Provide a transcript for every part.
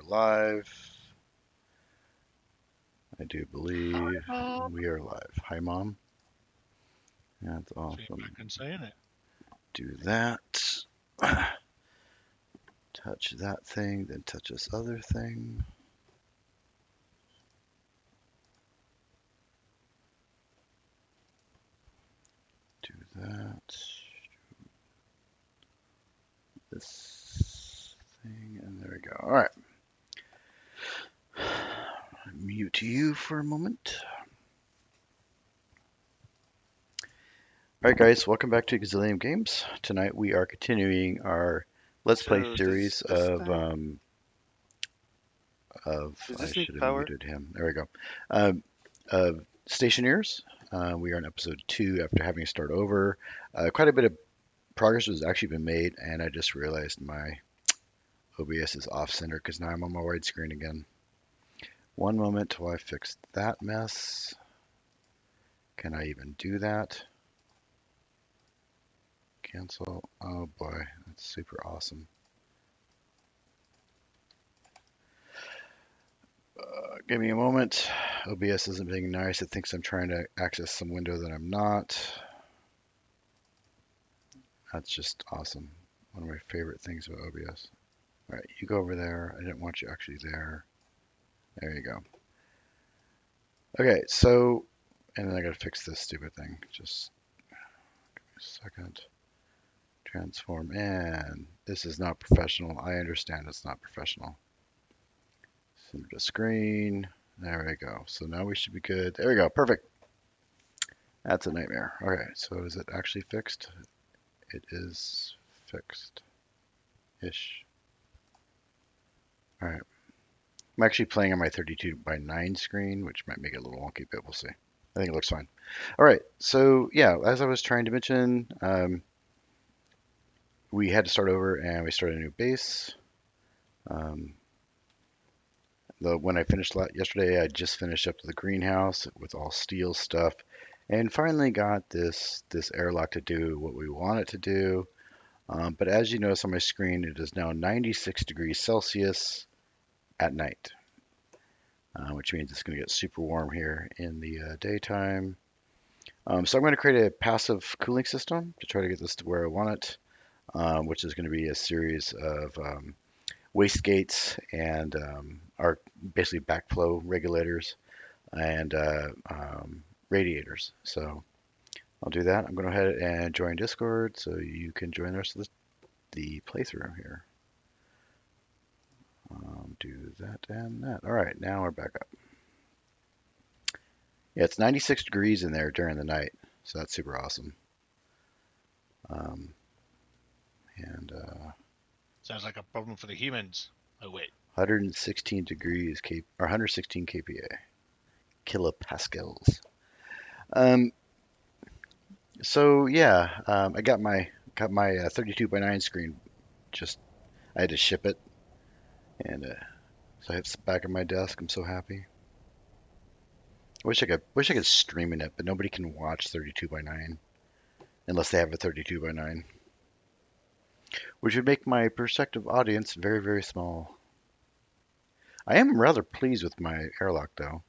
are live. I do believe Mom. we are live. Hi, Mom. That's Being awesome. back and saying it. Do that. Touch that thing, then touch this other thing. Do that. This thing, and there we go. All right. Mute you for a moment. All right, guys, welcome back to Gazillion Games. Tonight we are continuing our Let's Play So series this time, does I this need should have power? muted him. There we go. Um, Stationeers. We are on episode 2 after having to start over. Quite a bit of progress has actually been made, and I just realized my OBS is off center because now I'm on my widescreen again. One moment till I fix that mess. Can I even do that? Cancel. Oh boy, that's super awesome. Give me a moment. OBS isn't being nice. It thinks I'm trying to access some window that I'm not. That's just awesome. One of my favorite things about OBS. All right, you go over there. I didn't want you actually there. There you go. Okay, so, and then I gotta fix this stupid thing. Just give me a second. Transform, and this is not professional. I understand it's not professional. Center to screen. There we go. So now we should be good. There we go. Perfect. That's a nightmare. Okay, so is it actually fixed? It is fixed-ish. All right. I'm actually playing on my 32 by 9 screen, which might make it a little wonky, but we'll see. I think it looks fine. All right. So yeah, as I was trying to mention, we had to start over and we started a new base. Um, when I finished yesterday, I just finished up the greenhouse with all steel stuff, and finally got this airlock to do what we want it to do. But as you notice on my screen, it is now 96 degrees Celsius at night, which means it's going to get super warm here in the daytime. So I'm going to create a passive cooling system to try to get this to where I want it, which is going to be a series of wastegates and are basically backflow regulators and radiators. So I'll do that. I'm going to go ahead and join Discord so you can join the rest of the playthrough here. Do that and that. All right, now we're back up. Yeah, it's 96 degrees in there during the night, so that's super awesome. Um, and Sounds like a problem for the humans. Oh wait. 116 degrees or 116 kPa, kilopascals. Um, so yeah, I got my 32 by 9 screen. Just I had to ship it, and so it's back on my desk. I'm so happy. I wish I could stream in it, but nobody can watch 32 by 9 unless they have a 32 by 9, which would make my prospective audience very, very small. I am rather pleased with my airlock though.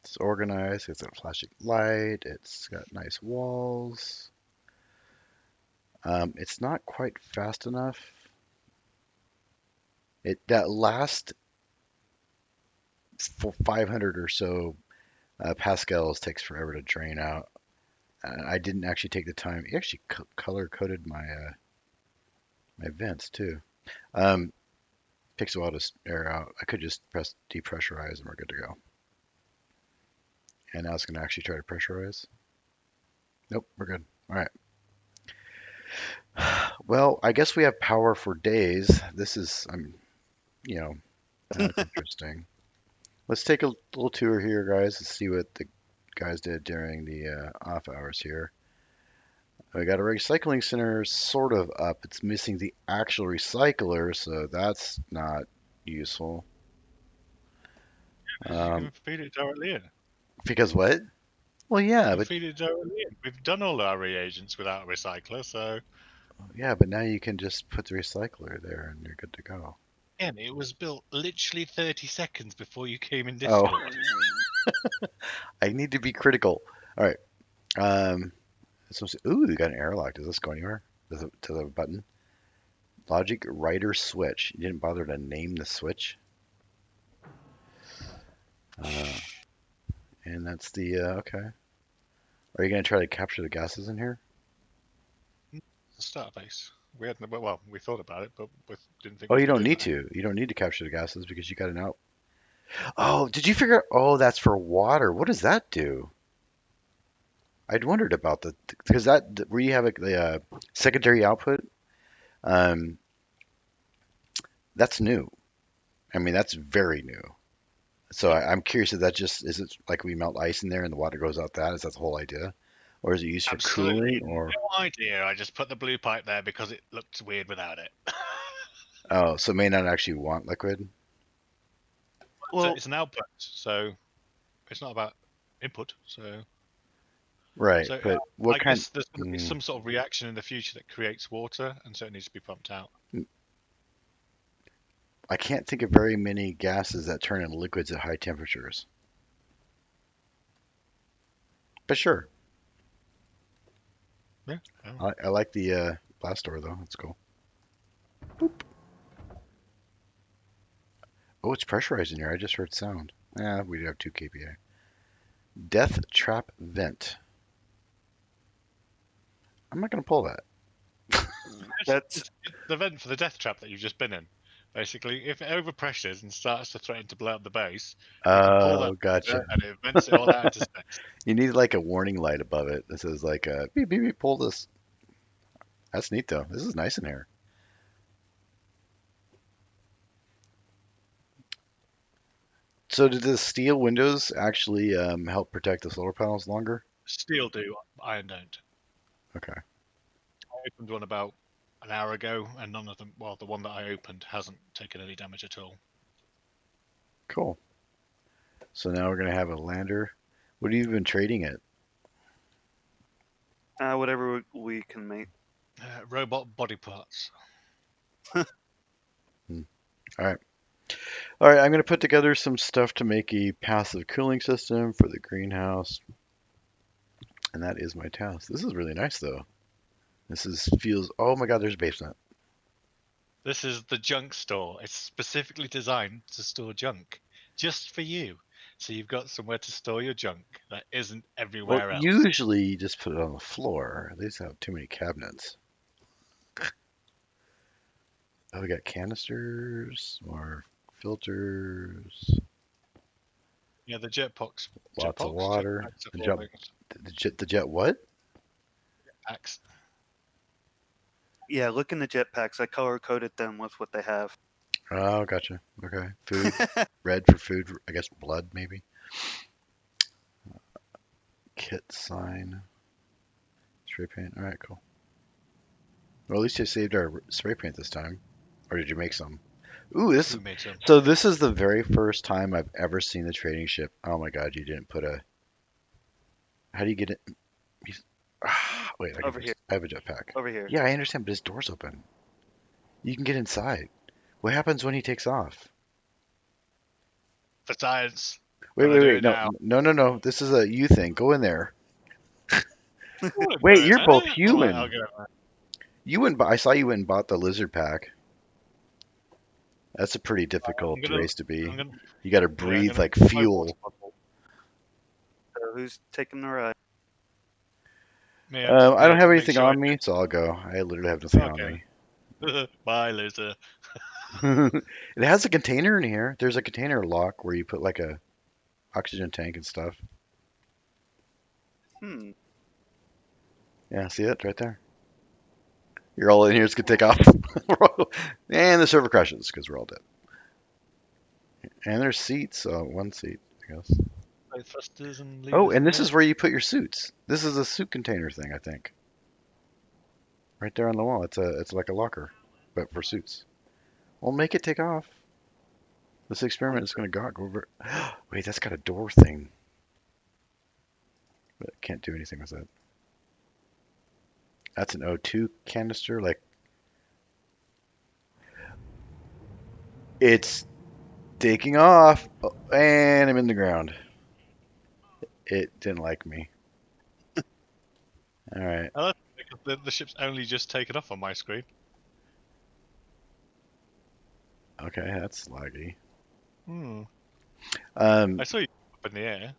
It's organized, it's got a flashing light, it's got nice walls. It's not quite fast enough. That last 500 or so pascals takes forever to drain out. I didn't actually take the time. It actually color coded my vents too. Um, Takes a while to air out. I could just press depressurize and we're good to go. And now it's going to actually try to pressurize. Nope, we're good. All right. Well, I guess we have power for days. This is, you know, that's interesting. Let's take a little tour here, guys, to see what the guys did during the off hours here. We got a recycling center sort of up. It's missing the actual recycler, so that's not useful. Because you Um, can feed it directly in. because what? Well, You yeah, can but feed it directly in. We've done all our reagents without a recycler, so now you can just put the recycler there and you're good to go. again, it was built literally 30 seconds before you came in Oh, Discord. I need to be critical. All right. Ooh, we got an airlock. Does this go anywhere? To the button? Logic writer switch. You didn't bother to name the switch. Uh, and that's the okay. Are you gonna try to capture the gases in here? The starter base. We had well, we thought about it, but we didn't think Oh, we you could don't do need that. to. You don't need to capture the gases because you got an out. Oh, did you figure? Oh, that's for water. What does that do? I'd wondered about the because that where you have the secondary output. Um, that's new. I mean, that's very new. So Yep. I'm curious if that just is it like we melt ice in there and the water goes out that? Is that the whole idea? Or is it used for cooling Absolutely or no idea. I just put the blue pipe there because it looked weird without it. oh, so it may not actually want liquid? So Well, it's an output, so it's not about input. So, Right, so but what I kind? guess there's going to be Mm, some sort of reaction in the future that creates water, and so it needs to be pumped out. I can't think of very many gases that turn into liquids at high temperatures. But sure, Yeah. Oh. I like the blast door though. That's cool. Oh, it's pressurized in here. I just heard sound. Yeah, we do have 2 kPa. Death trap vent. I'm not gonna pull that. that's It's the vent for the death trap that you've just been in. Basically, if it overpressures and starts to threaten to blow up the base, you can pull that Oh, gotcha. and it vents it all out into space. You need like a warning light above it that says like beep beep beep pull this. That's neat though. This is nice in here. So did the steel windows actually help protect the solar panels longer? Steel do, iron don't. Okay, I opened one about an hour ago, and none of them. Well, the one that I opened hasn't taken any damage at all. cool. So now we're gonna have a lander. What have you been trading it? whatever we can make. Robot body parts. Hmm. All right. All right, I'm gonna put together some stuff to make a passive cooling system for the greenhouse, and that is my task. This is really nice though. This is feels. Oh my God, there's a basement. This is the junk store. It's specifically designed to store junk, just for you. So you've got somewhere to store your junk that isn't Well, everywhere else. usually you just put it on the floor. These have too many cabinets. Oh, we got canisters, more filters, Yeah, the jetpacks, lots of jetpacks, water. jetpacks are The four jet, things. the jet what? Packs. Yeah, look in the jetpacks. I color coded them with what they have. Oh, gotcha. Okay. Food, red for food. I guess blood maybe. Kit sign, spray paint. All right, cool. Well, at least you saved our spray paint this time. Or did you make some? Ooh, this. We made some. So this is the very first time I've ever seen the trading ship. Oh my God, you didn't put a. How do you get it? Wait, I can Over just. here. I have a jetpack. Over here. Yeah, I understand, but his door's open. You can get inside. What happens when he takes off? For science. Wait, Gonna wait, do wait. it No, now. no, no, no. This is a you thing. Go in there. Wanna do Wait, it, you're both man? All right, I'll human. get it. You went. I saw you went and bought the lizard pack. That's a pretty difficult I'm gonna, race to be. I'm gonna, You got to yeah, I'm breathe gonna like fill my water fuel. bottle. So who's taking the ride? Me, I just I need don't to have make anything sure I on me, so I'll go. I literally have nothing on okay. me. Bye, loser. It has a container in here. There's a container lock where you put like a oxygen tank and stuff. Hmm. Yeah, see it right there. You're all in here. It's gonna take off. And the server crashes because we're all dead. And there's seats. One seat, I guess. Both thrusters and Oh, levers and in this there. is where you put your suits. This is a suit container thing, I think. Right there on the wall. It's like a locker, but for suits. Well, make it take off. This experiment is gonna go over. Wait, that's got a door thing, but can't do anything with that. That's an O2 canister. Like, It's taking off, and I'm in the ground. It didn't like me. All right. Oh, that's because the ship's only just taken off on my screen. Okay, that's laggy. Hmm. Um, I saw you up in the air.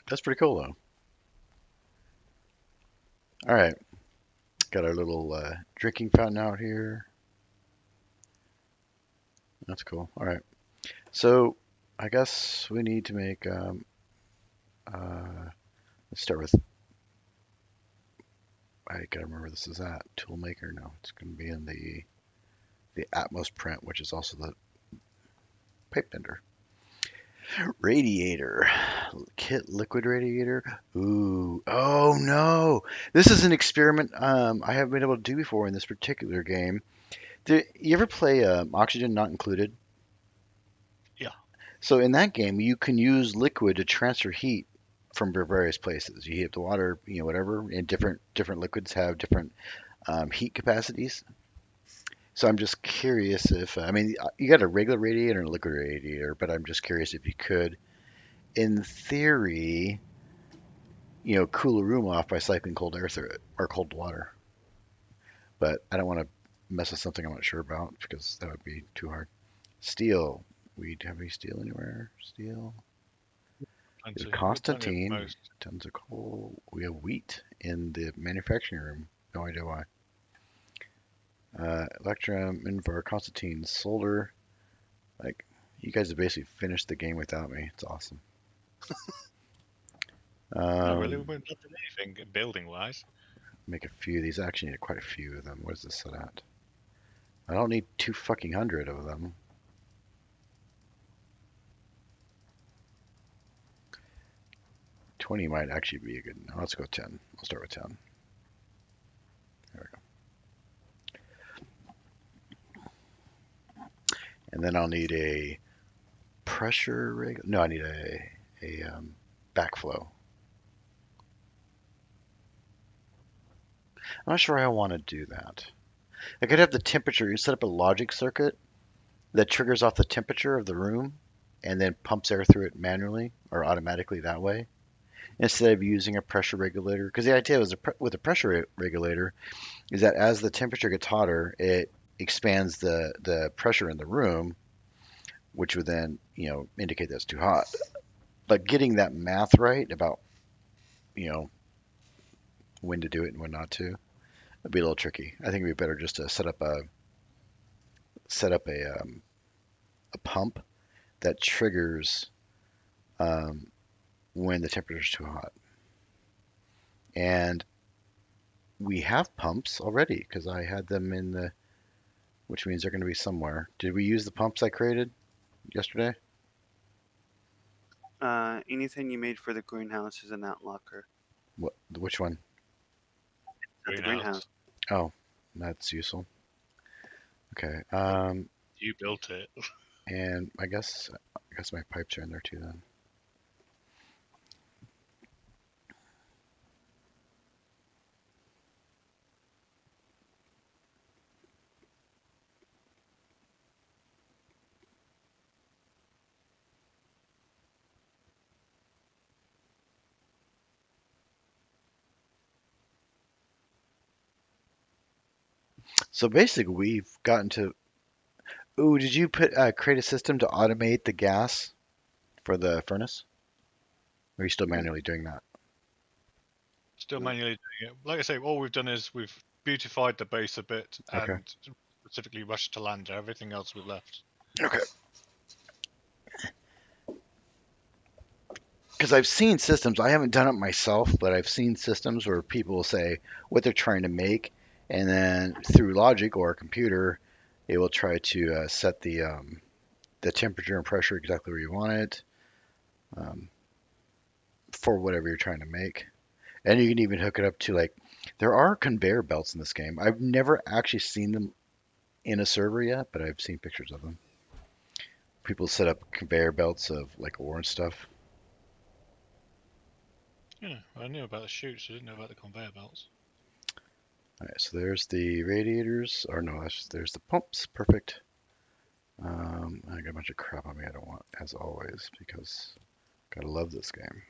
that's pretty cool though. All right, got our little drinking fountain out here. That's cool. All right, so I guess we need to make. Let's start with. I gotta remember this is at Toolmaker. No, it's gonna be in the Atmos print, which is also the pipe bender. Radiator. Kit liquid radiator. Ooh. Oh no. This is an experiment I haven't been able to do before in this particular game. You ever play Oxygen Not Included? Yeah. So in that game, you can use liquid to transfer heat from various places. You heat up the water, whatever, and different liquids have different heat capacities. So I'm just curious if, I mean, you got a regular radiator and a liquid radiator, but I'm just curious if you could, in theory, cool a room off by siphoning cold air through it or cold water. But I don't want to mess with something I'm not sure about because that would be too hard. Steel. We have any steel anywhere? Steel. There's Plenty. We've got plenty of Constantine. most. Tons of coal. We have wheat in the manufacturing room. No idea why. Electrum, Invar, Constantine, solder. Like, you guys have basically finished the game without me. It's awesome. No, really, we Um, haven't done anything building wise. make a few of these. I actually need quite a few of them. What is this set at? I don't need 200 of them. 20 might actually be a good. No, let's go 10. I'll start with 10. There we go. And then I'll need a pressure rig. No, I need a backflow. I'm not sure how I want to do that. I could have the temperature. You set up a logic circuit that triggers off the temperature of the room and then pumps air through it manually or automatically that way instead of using a pressure regulator. Because the idea was with a pressure regulator is that as the temperature gets hotter, it expands the pressure in the room, which would then indicate that it's too hot. But getting that math right about you know when to do it and when not to would be a little tricky. I think it'd be better just to set up a pump that triggers um, when the temperature is too hot. And we have pumps already because I had them in the, which means they're going to be somewhere. Did we use the pumps I created yesterday? Anything you made for the greenhouse is in that locker. Which one? At the Greenhouse. greenhouse. Oh, that's useful. Okay. You built it. And I guess my pipes are in there too then. So basically, we've gotten to. Ooh, did you create a system to automate the gas for the furnace? Or are you still manually doing that? Still manually doing it. Like I say, all we've done is we've beautified the base a bit Okay. and specifically rushed to land. Everything else we've left. Okay. Because I've seen systems, I haven't done it myself, but I've seen systems where people will say what they're trying to make, and then through logic or a computer, it will try to set the temperature and pressure exactly where you want it um, for whatever you're trying to make. And you can even hook it up to like, there are conveyor belts in this game. I've never actually seen them in a server yet, but I've seen pictures of them. People set up conveyor belts of like ore and stuff. Yeah, I knew about the chutes. I didn't know about the conveyor belts. All right, so there's the radiators, or no, there's the pumps. Perfect. I got a bunch of crap on me I don't want, as always, because gotta love this game.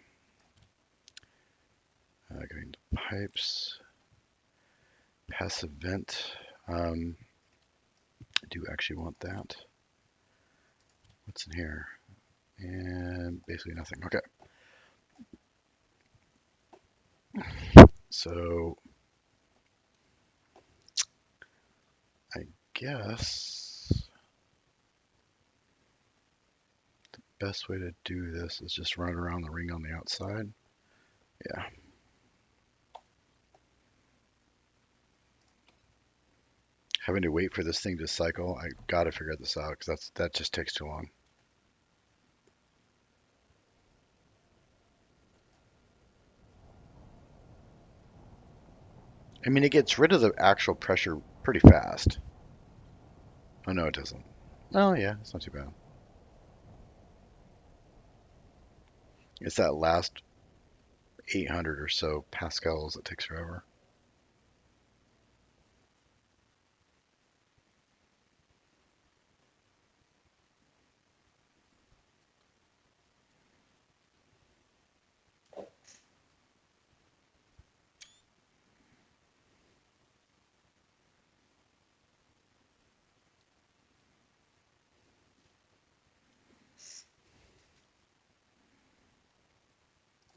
Going to pipes, passive vent. I do actually want that. What's in here? And basically nothing. Okay. So I guess the best way to do this is just run around the ring on the outside. Yeah. Having to wait for this thing to cycle, I gotta figure this out because that just takes too long. I mean, it gets rid of the actual pressure pretty fast. Oh no, it doesn't. Oh yeah, it's not too bad. It's that last 800 or so pascals that takes forever.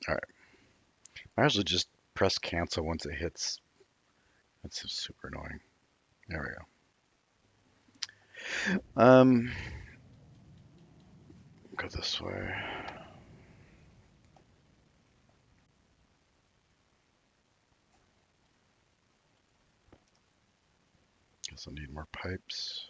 All right, might as well just press cancel once it hits. That's super annoying. There we go. Go this way. Guess I'll need more pipes.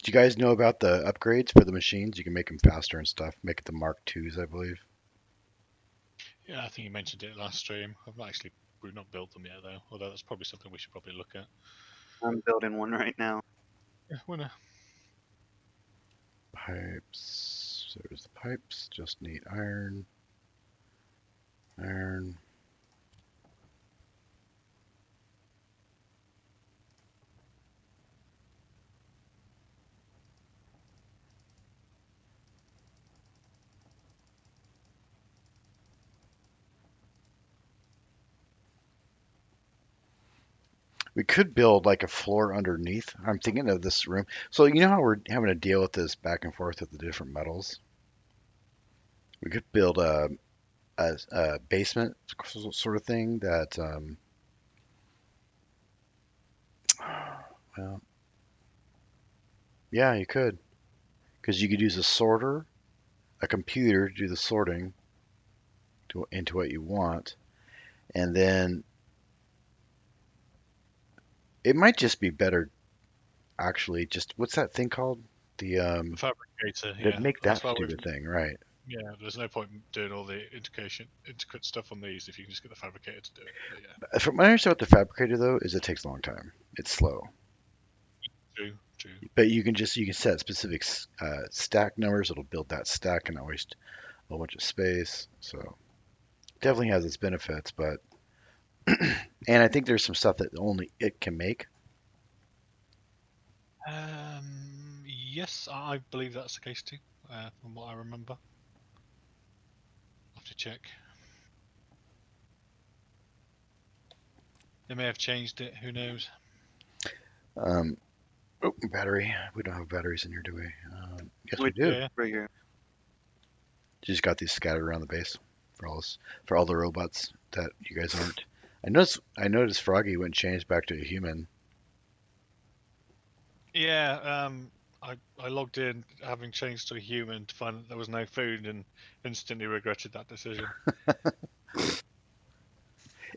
Do you guys know about the upgrades for the machines? You can make them faster and stuff. Make it the Mark IIs, I believe. Yeah, I think you mentioned it last stream. We've not built them yet though. Although that's probably something we should probably look at. I'm building one right now. Yeah, wanna. Pipes. There's the pipes. Just need iron. Iron. We could build like a floor underneath. I'm thinking of this room. So you know how we're having to deal with this back and forth with the different metals? We could build a basement sort of thing that, well, yeah, you could. Because you could use a sorter, a computer to do the sorting into what you want. And then it might just be better, actually, just what's that thing called? The, Fabricator, that yeah. make That's that why we've stupid thing, right? yeah, there's no point in doing all the intricate stuff on these if you can just get the fabricator to do it. But yeah, From what I understand with the fabricator though, is it takes a long time. It's slow. true, true. But you can set specific stack numbers. It'll build that stack and not waste a whole bunch of space. So definitely has its benefits, but and I think there's some stuff that only it can make. Yes, I believe that's the case too, from what I remember. I'll have to check. They may have changed it. Who knows? Um, oh, battery. We don't have batteries in here, do we? Yes, we Wait, do. Yeah. right here. Just got these scattered around the base for all the robots that you guys aren't. I noticed Froggy went changed back to a human. Yeah, I logged in having changed to a human to find that there was no food and instantly regretted that decision.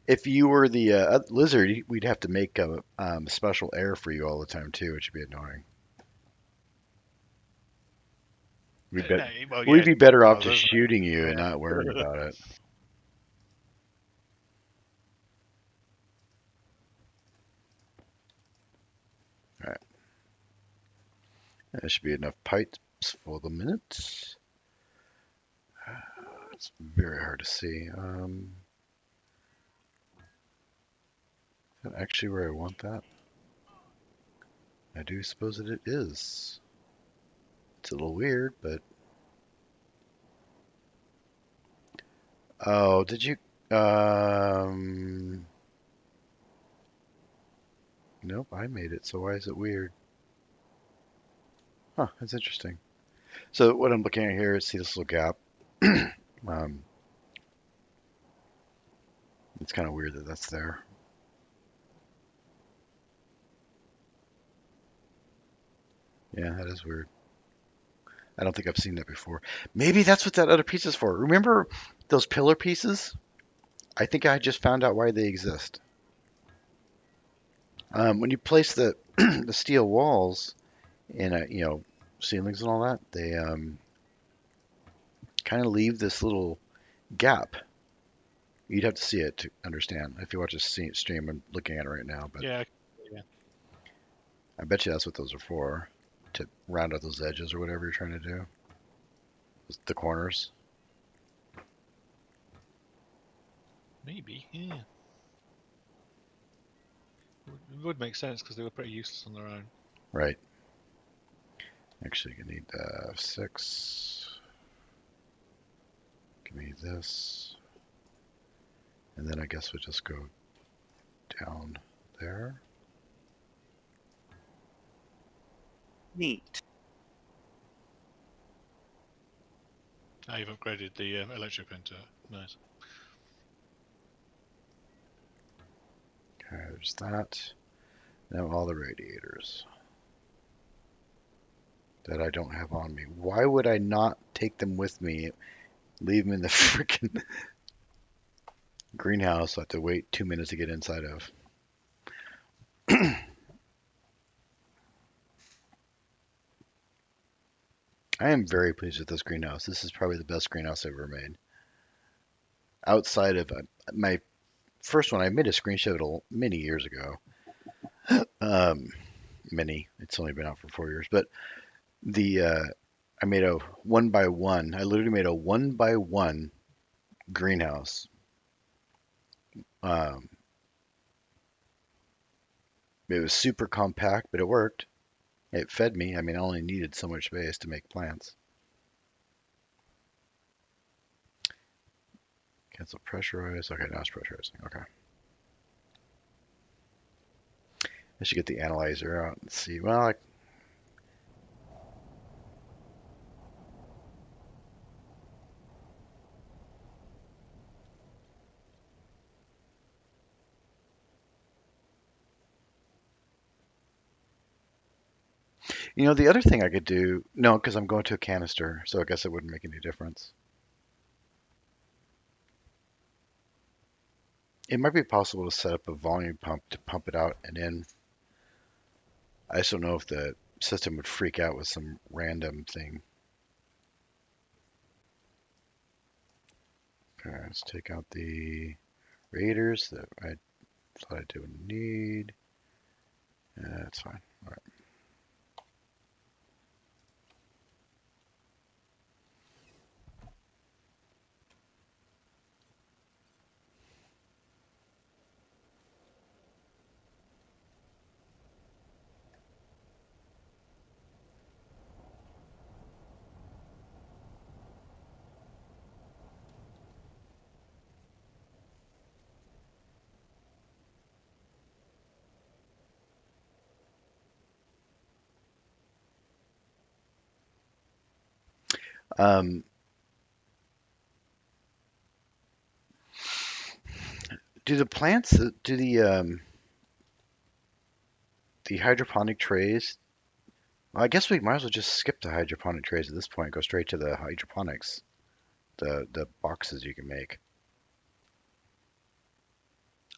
If you were the lizard, we'd have to make a special air for you all the time too, which would be annoying. We bet No, well, we'd yeah, be better off well, just there's shooting you and yeah. not worrying about it. All right, that should be enough pipes for the minute. It's very hard to see. Is that actually where I want that? I do suppose that it is. It's a little weird, but oh, did you? Um, nope, I made it. So why is it weird? Huh, that's interesting. So what I'm looking at here is see this little gap. um, it's kind of weird that that's there. Yeah, that is weird. I don't think I've seen that before. Maybe that's what that other piece is for. Remember those pillar pieces? I think I just found out why they exist. When you place the the steel walls in ceilings and all that, they kind of leave this little gap. You'd have to see it to understand. If you watch this stream, I'm looking at it right now, but Yeah, yeah, I bet you that's what those are for, to round out those edges or whatever you're trying to do. The corners. maybe. Yeah, it would make sense because they were pretty useless on their own. Right. Actually, you need 6. Give me this. And then I guess we'll just go down there. Neat. Now you've upgraded the electric printer. Nice. Okay, there's that. Now all the radiators that I don't have on me. Why would I not take them with me? Leave them in the freaking greenhouse. I have to wait 2 minutes to get inside of. I am very pleased with this greenhouse. This is probably the best greenhouse I've ever made. Outside of my first one, I made a screenshot many years ago. Um, many. It's only been out for 4 years, but the I made a 1 by 1. I literally made a 1 by 1 greenhouse. Um, it was super compact, but it worked. It fed me. I mean, I only needed so much space to make plants. Cancel pressurize. Okay, now it's pressurizing. Okay. I should get the analyzer out and see. Well, the other thing I could do, no, because I'm going to a canister, so I guess it wouldn't make any difference. It might be possible to set up a volume pump to pump it out and in. I just don't know if the system would freak out with some random thing. Okay, let's take out the radiators that I thought I didn't need. That's fine. All right. Um, do the plants, do the hydroponic trays? Well, I guess we might as well just skip the hydroponic trays at this point. Go straight to the hydroponics, the boxes you can make.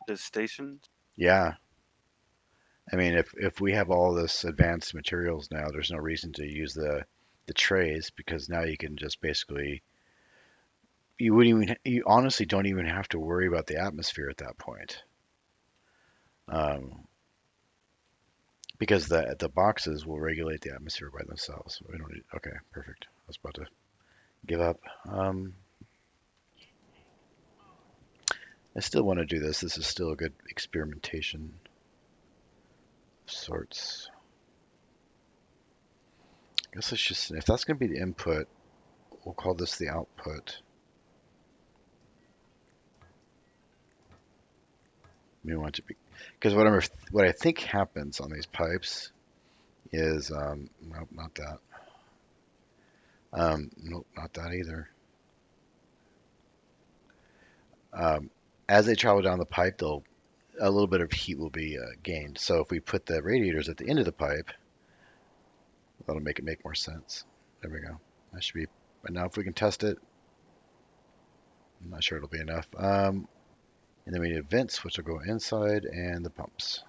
The stations. Yeah, I mean, if we have all this advanced materials now, there's no reason to use the the trays, because now you can just basically, you honestly don't even have to worry about the atmosphere at that point. Um, because the boxes will regulate the atmosphere by themselves. We don't need, okay, perfect. I was about to give up. I still want to do this. This is still a good experimentation of sorts. I guess it's just, if that's going to be the input, we'll call this the output. We want to be, because what I think happens on these pipes is, nope, not that. Nope, not that either. As they travel down the pipe, a little bit of heat will be gained. So if we put the radiators at the end of the pipe, that'll make it make more sense. There we go. That should be enough. If we can test it, I'm not sure it'll be enough. And then we need vents, which will go inside, and the pumps,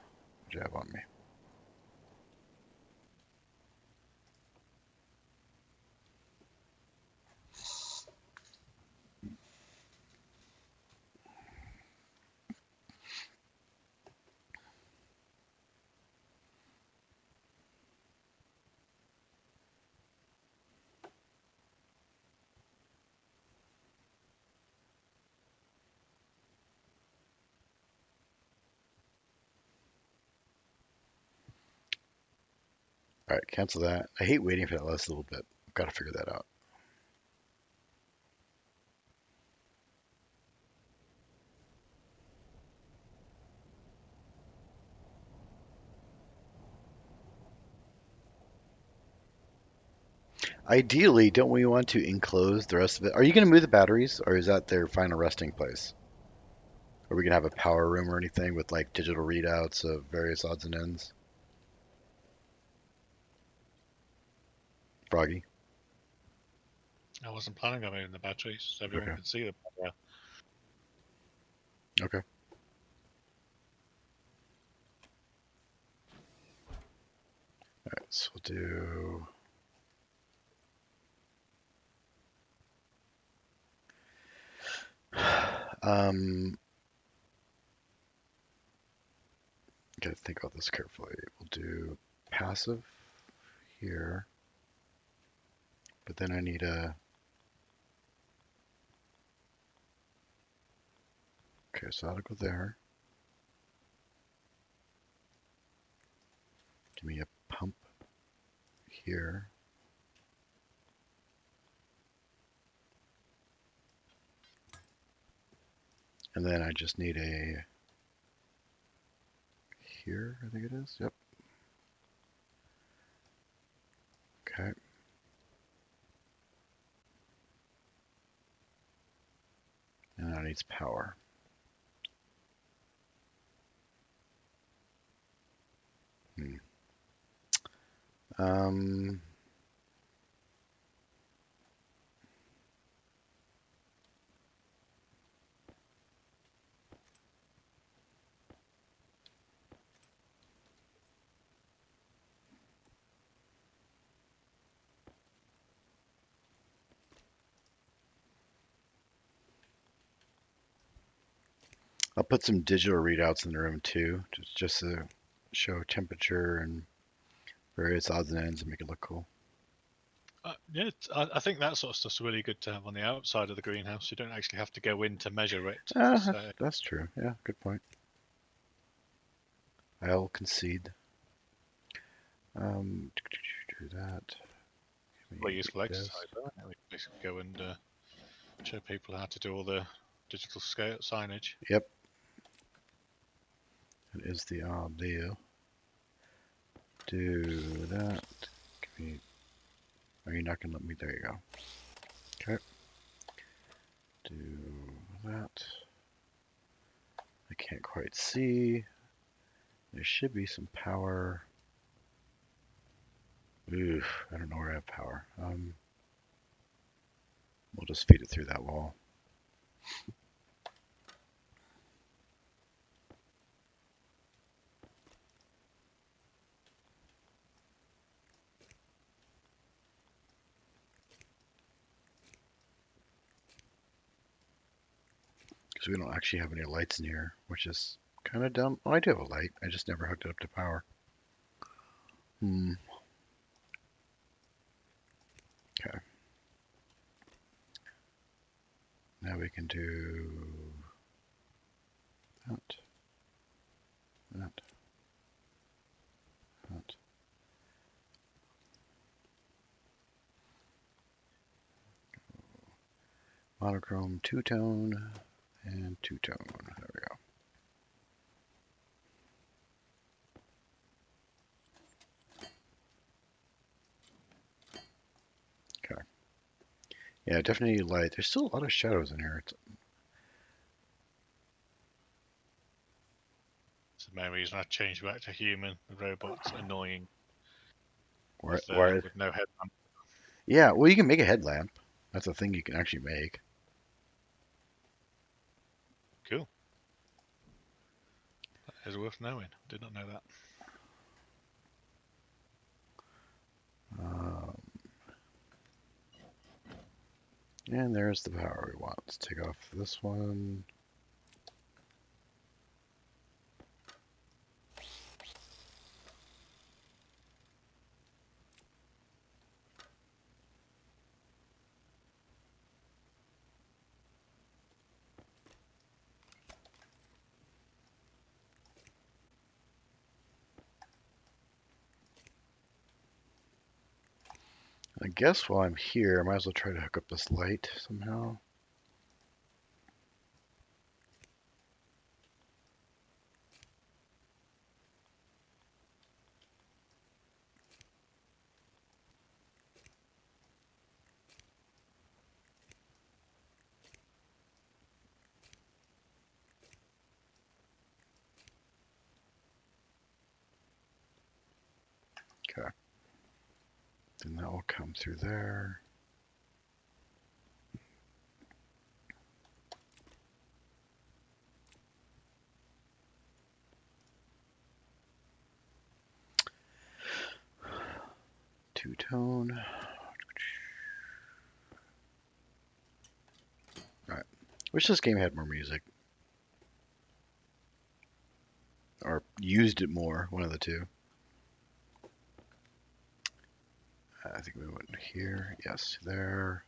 which I have on me. All right, cancel that. I hate waiting for that last little bit. I've got to figure that out. Ideally, don't we want to enclose the rest of it? Are you going to move the batteries, or is that their final resting place? Are we going to have a power room or anything with like digital readouts of various odds and ends? Froggy? I wasn't planning on moving the batteries, so everyone Okay. can see them. Yeah. Okay. All right, so we'll do. Gotta think about this carefully. We'll do passive here, but then I need a. Okay, so that'll go there. Give me a pump here. And then I just need a here, I think it is. Yep. Okay. And that needs power. Hmm. Um, I'll put some digital readouts in the room too, just to show temperature and various odds and ends and make it look cool. Yeah, I think that sort of stuff's really good to have on the outside of the greenhouse. You don't actually have to go in to measure it. That's true. Yeah, good point. I'll concede. Do that. Well, useful This. exercise, though. We basically go and show people how to do all the digital scale signage. Yep. It is the idea. Do that. Are you not gonna let me? There you go. Okay. Do that. I can't quite see. There should be some power. Oof, I don't know where I have power. We'll just feed it through that wall. So we don't actually have any lights in here, which is kind of dumb. Oh, I do have a light. I just never hooked it up to power. Okay. Now we can do that, that, that. Monochrome, two-tone, and two-tone. There we go. Okay. Yeah, definitely light. There's still a lot of shadows in here. So the main reason I changed back to human. The robot's annoying Why? with no headlamp. Yeah, well, you can make a headlamp. That's a thing you can actually make. Cool. That is worth knowing. Did not know that. Um, and there's the power we want. Let's take off this one. I guess while I'm here, I might as well try to hook up this light somehow. Okay. Then that will come through there. Two-tone. Alright. Wish this game had more music. Or used it more, one of the two. I think we went here. Yes, there.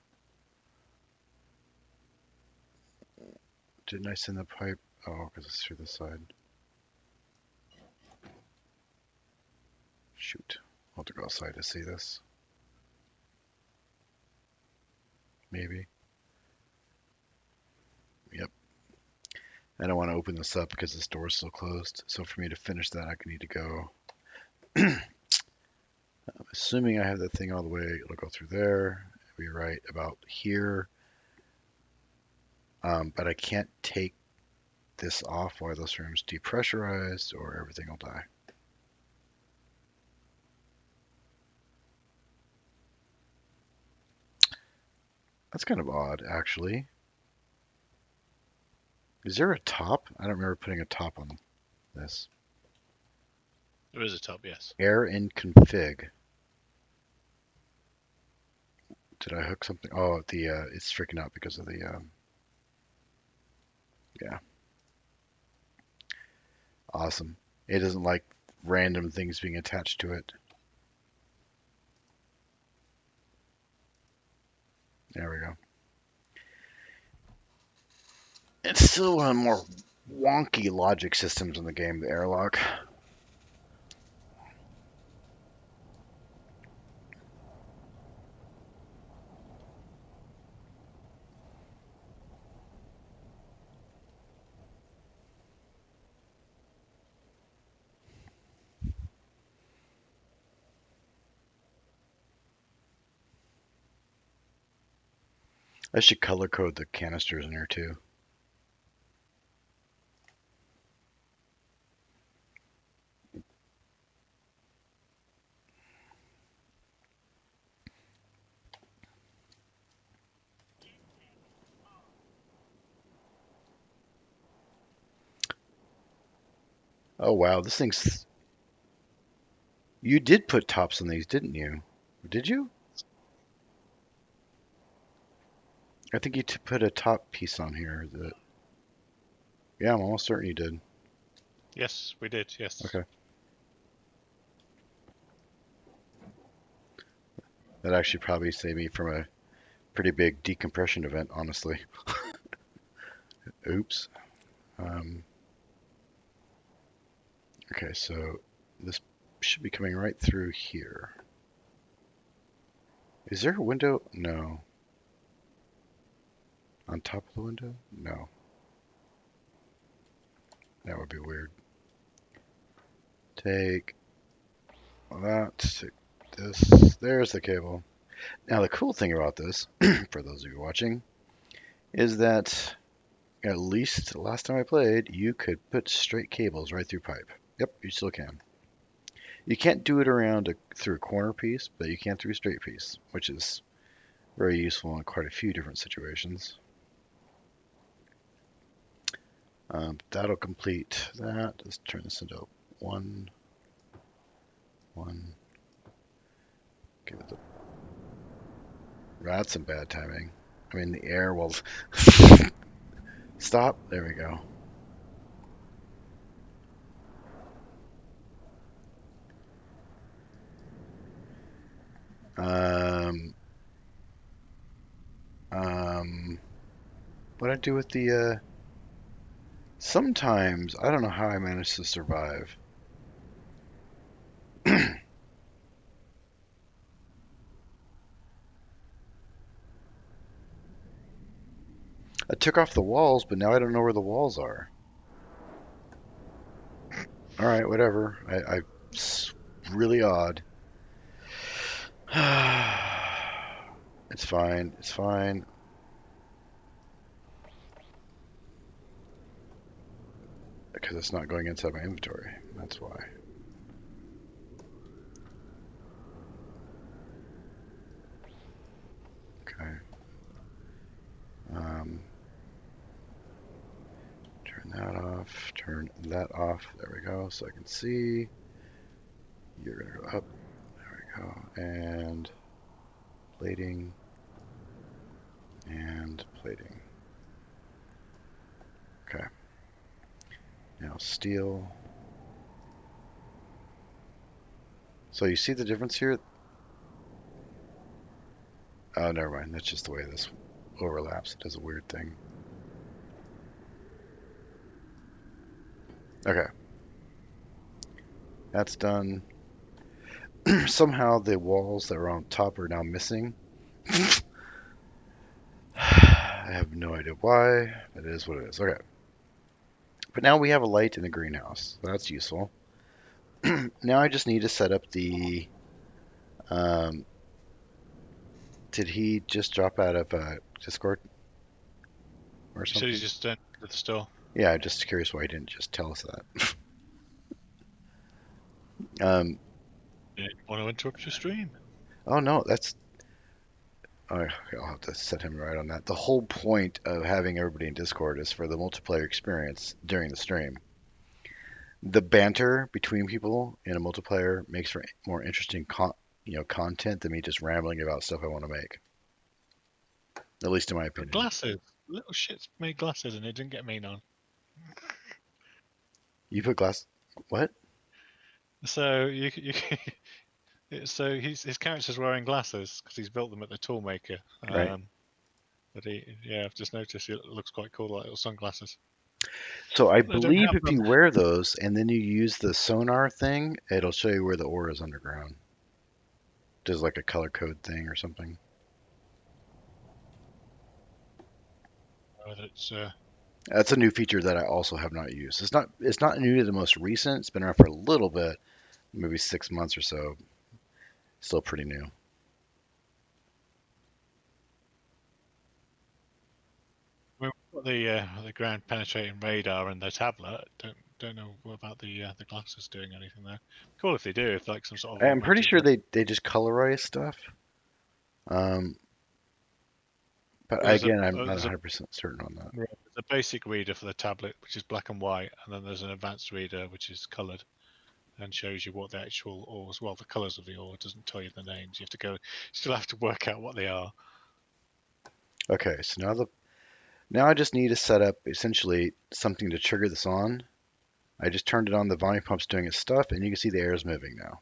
Didn't I send the pipe? Oh, because it's through the side. Shoot. I'll have to go outside to see this. Maybe. Yep. I don't want to open this up because this door is still closed. So for me to finish that, I need to go. Assuming I have that thing all the way, it'll go through there. It'll be right about here. But I can't take this off while this room's depressurized or everything will die. That's kind of odd, actually. Is there a top? I don't remember putting a top on this. There is a top, yes. Air in config. Did I hook something? Oh, it's freaking out because of the yeah. Awesome. It doesn't like random things being attached to it. There we go. It's still one of the more wonky logic systems in the game, the Airlock. I should color code the canisters in here too. Oh wow, this thing's... You did put tops on these, didn't you? Did you? I think you put a top piece on here. Yeah, I'm almost certain you did. Yes, we did. Yes. Okay. That actually probably saved me from a pretty big decompression event, honestly. Oops. Um, okay, so this should be coming right through here. Is there a window? No. On top of the window? No. That would be weird. Take that. Take this. There's the cable. Now, the cool thing about this, for those of you watching, is that at least last time I played, you could put straight cables right through pipe. Yep, you still can. You can't do it around through a corner piece, but you can through a straight piece, which is very useful in quite a few different situations. That'll complete that. Let's turn this into one. Give it the. That's some bad timing. I mean, the air will stop. There we go. Um, what I do with the sometimes I don't know how I manage to survive. I took off the walls, but now I don't know where the walls are. All right, whatever. It's really odd. It's fine. It's fine. Because it's not going inside my inventory. That's why. Okay. Turn that off. Turn that off. There we go. So I can see. You're going to go up. There we go. And plating. And plating. Okay. Now steel. So you see the difference here? Oh, never mind. That's just the way this overlaps. It does a weird thing. Okay. That's done. Somehow the walls that were on top are now missing. I have no idea why. It is what it is. Okay. But now we have a light in the greenhouse. So that's useful. Now I just need to set up the. Um, did he just drop out of Discord or You said something? he's just at the store. Yeah, I'm just curious why he didn't just tell us that. um, Didn't want to interrupt your stream. oh no, that's. Oh, okay, I'll have to set him right on that. The whole point of having everybody in Discord is for the multiplayer experience during the stream. The banter between people in a multiplayer makes for more interesting content than me just rambling about stuff I want to make. At least in my But opinion. glasses. Little shits made glasses and it didn't get mean on. You put glass. What? So so his character's wearing glasses because he's built them at the toolmaker. Right. But yeah, I've just noticed it looks quite cool, like little sunglasses. So I They don't believe have if you them. wear those and then you use the sonar thing, it'll show you where the ore is underground. Does like a color code thing or something. Whether it's That's a new feature that I also have not used. It's not new to the most recent. It's been around for a little bit, maybe 6 months or so. Still pretty new. we've got the ground penetrating radar and the tablet. Don't know about the glasses doing anything there. Cool if they do, if like some sort of I'm pretty augmented. sure they just colorize stuff. Um, but Well, again, I'm not there's a 100% certain on that. there's a basic reader for the tablet, which is black and white, and then there's an advanced reader which is coloured and shows you what the actual ores, well, the colours of the ore. It doesn't tell you the names. You have to go, still have to work out what they are. Okay, so now Now I just need to set up essentially something to trigger this on. I just turned it on, the volume pump's doing its stuff, and you can see the air is moving now.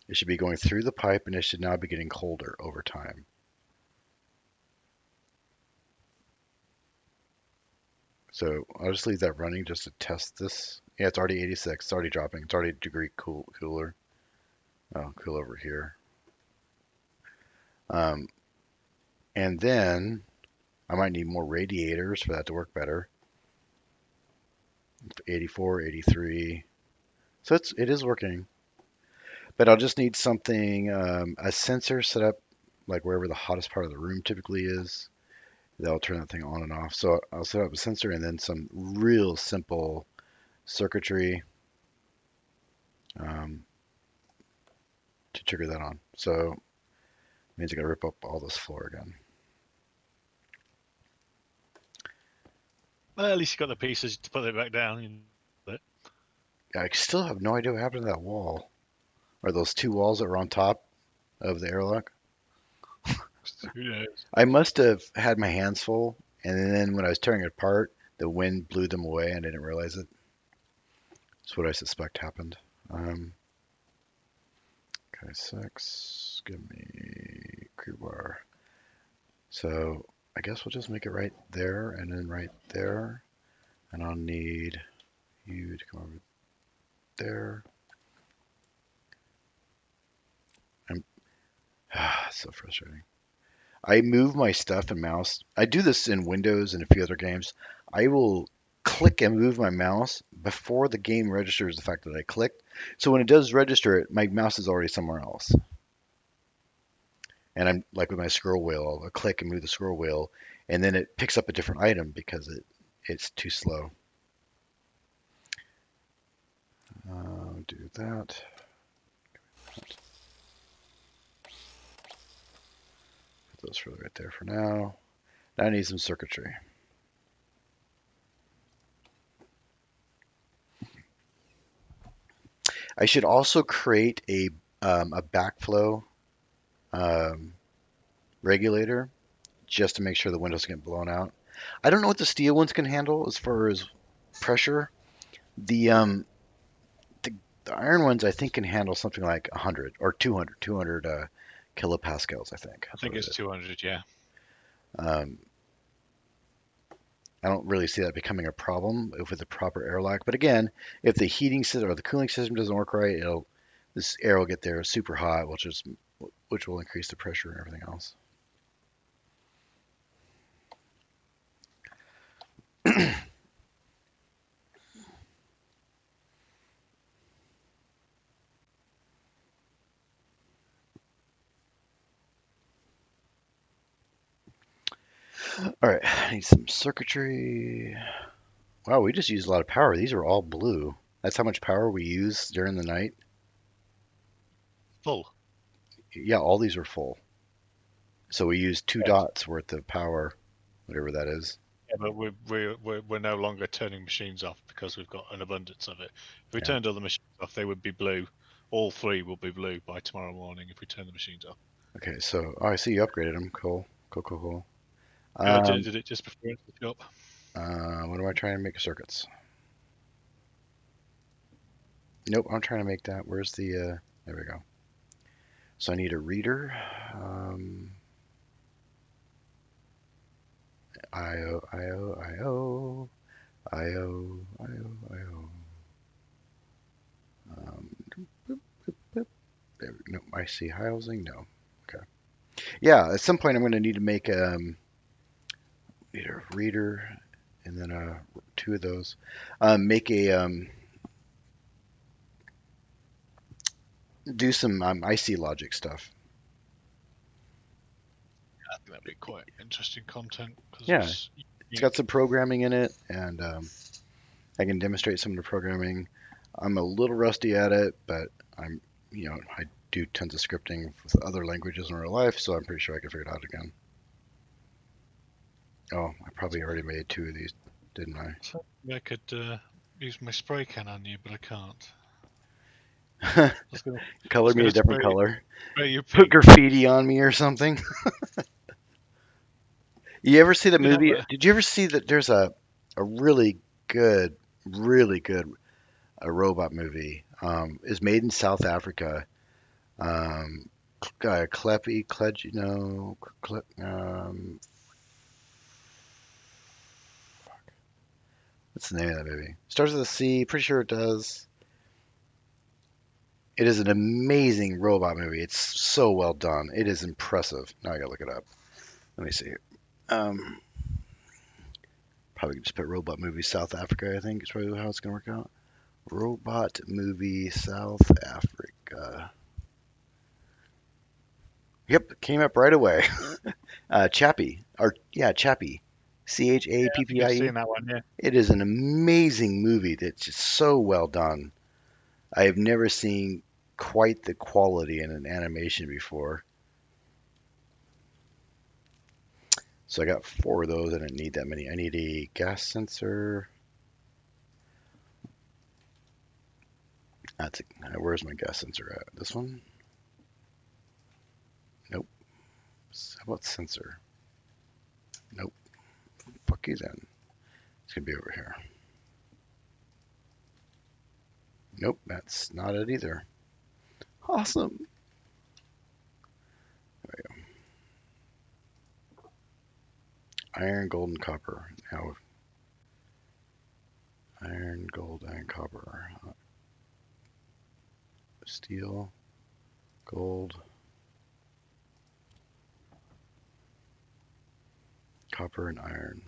It should be going through the pipe, and it should now be getting colder over time. So I'll just leave that running just to test this. Yeah, it's already 86. It's already dropping. It's already a degree cooler. Oh, cool over here. Um, and then I might need more radiators for that to work better. 84, 83. So it is working. But I'll just need something, a sensor set up like wherever the hottest part of the room typically is. That'll turn that thing on and off. So I'll set up a sensor and then some real simple circuitry um, to trigger that on. So it means I gotta rip up all this floor again. Well, at least you got the pieces to put it back down. I still have no idea what happened to that wall. Or those two walls that were on top of the airlock. Who knows? I must have had my hands full, and then when I was tearing it apart, the wind blew them away and I didn't realize it. That's what I suspect happened. Okay, 6. Give me crew bar. So I guess we'll just make it right there and then right there. And I'll need you to come over there. So frustrating. I move my stuff and mouse. I do this in Windows and a few other games. I will click and move my mouse before the game registers the fact that I clicked. So when it does register it, my mouse is already somewhere else. And I'm like with my scroll wheel, I'll click and move the scroll wheel, and then it picks up a different item because it's too slow. Do that. Put those further right there for now. Now I need some circuitry. I should also create a backflow regulator just to make sure the windows get blown out. I don't know what the steel ones can handle as far as pressure. The iron ones I think can handle something like 100 or 200 kilopascals, I think. I think it's 200, yeah. I don't really see that becoming a problem with the proper airlock. But again, if the heating system or the cooling system doesn't work right, this air will get there super hot, which will increase the pressure and everything else. All right, I need some circuitry. Wow, we just used a lot of power. These are all blue. That's how much power we use during the night. Full. Yeah, all these are full. So we used 2 Yeah. dots worth of power, whatever that is. Yeah, but we're no longer turning machines off because we've got an abundance of it. If we Yeah. turned all the machines off, they would be blue. All 3 will be blue by tomorrow morning if we turn the machines off. Okay, so I see you upgraded them. Cool. Did it just before it took up? What am I trying to make circuits? Nope, I'm trying to make that. Where's the, there we go. So I need a reader. IO, IO, IO, IO, IO, IO. No, I see housing. No. Okay. Yeah, at some point I'm going to need to make need a reader and then 2 of those. Make a do some IC logic stuff. I think that'd be quite interesting content. Yeah, it's got some programming in it, and I can demonstrate some of the programming. I'm a little rusty at it, but I do tons of scripting with other languages in real life, so I'm pretty sure I can figure it out again. Oh, I probably already made 2 of these, didn't I? I could use my spray can on you, but I can't. Color me a different color. You Put graffiti on me or something. You ever see the You know, movie? Did you ever see that there's a good, really good a robot movie? Is made in South Africa. Um, Kleppy, Kledge, no, what's the name of that movie? Starts with a C. Pretty sure it does. It is an amazing robot movie. It's so well done. It is impressive. Now I gotta look it up. Let me see. Um, Probably just put robot movie South Africa. I think is probably how it's gonna work out. Robot movie South Africa. Yep, came up right away. Chappie, or yeah, Chappie, I think I've Chappie. seen that one. Yeah. It is an amazing movie that's just so well done. I have never seen quite the quality in an animation before. So I got four of those. I didn't need that many. I need a gas sensor. Where's my gas sensor at? This one? Nope. How about sensor? Nope. Fuck you then. It's gonna be over here. Nope, that's not it either. Awesome. Iron, gold, and copper. Now, iron, gold, and copper. Steel, gold, copper, and iron.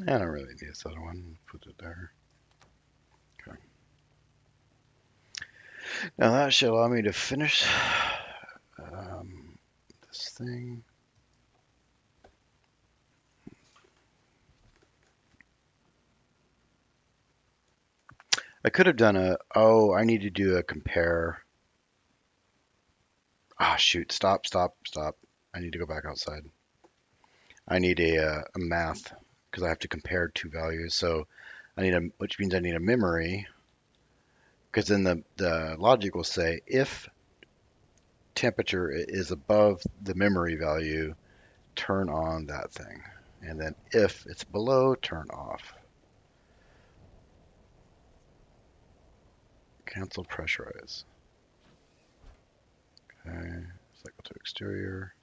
I don't really need this other one. Put it there. Okay. Now that should allow me to finish this thing. I could have done oh, I need to do a compare. Ah, shoot. Stop. I need to go back outside. I need a math because I have to compare two values. So which means I need a memory because then the logic will say if temperature is above the memory value, turn on that thing. And then if it's below, turn off. Cancel pressurize. Okay, cycle to exterior.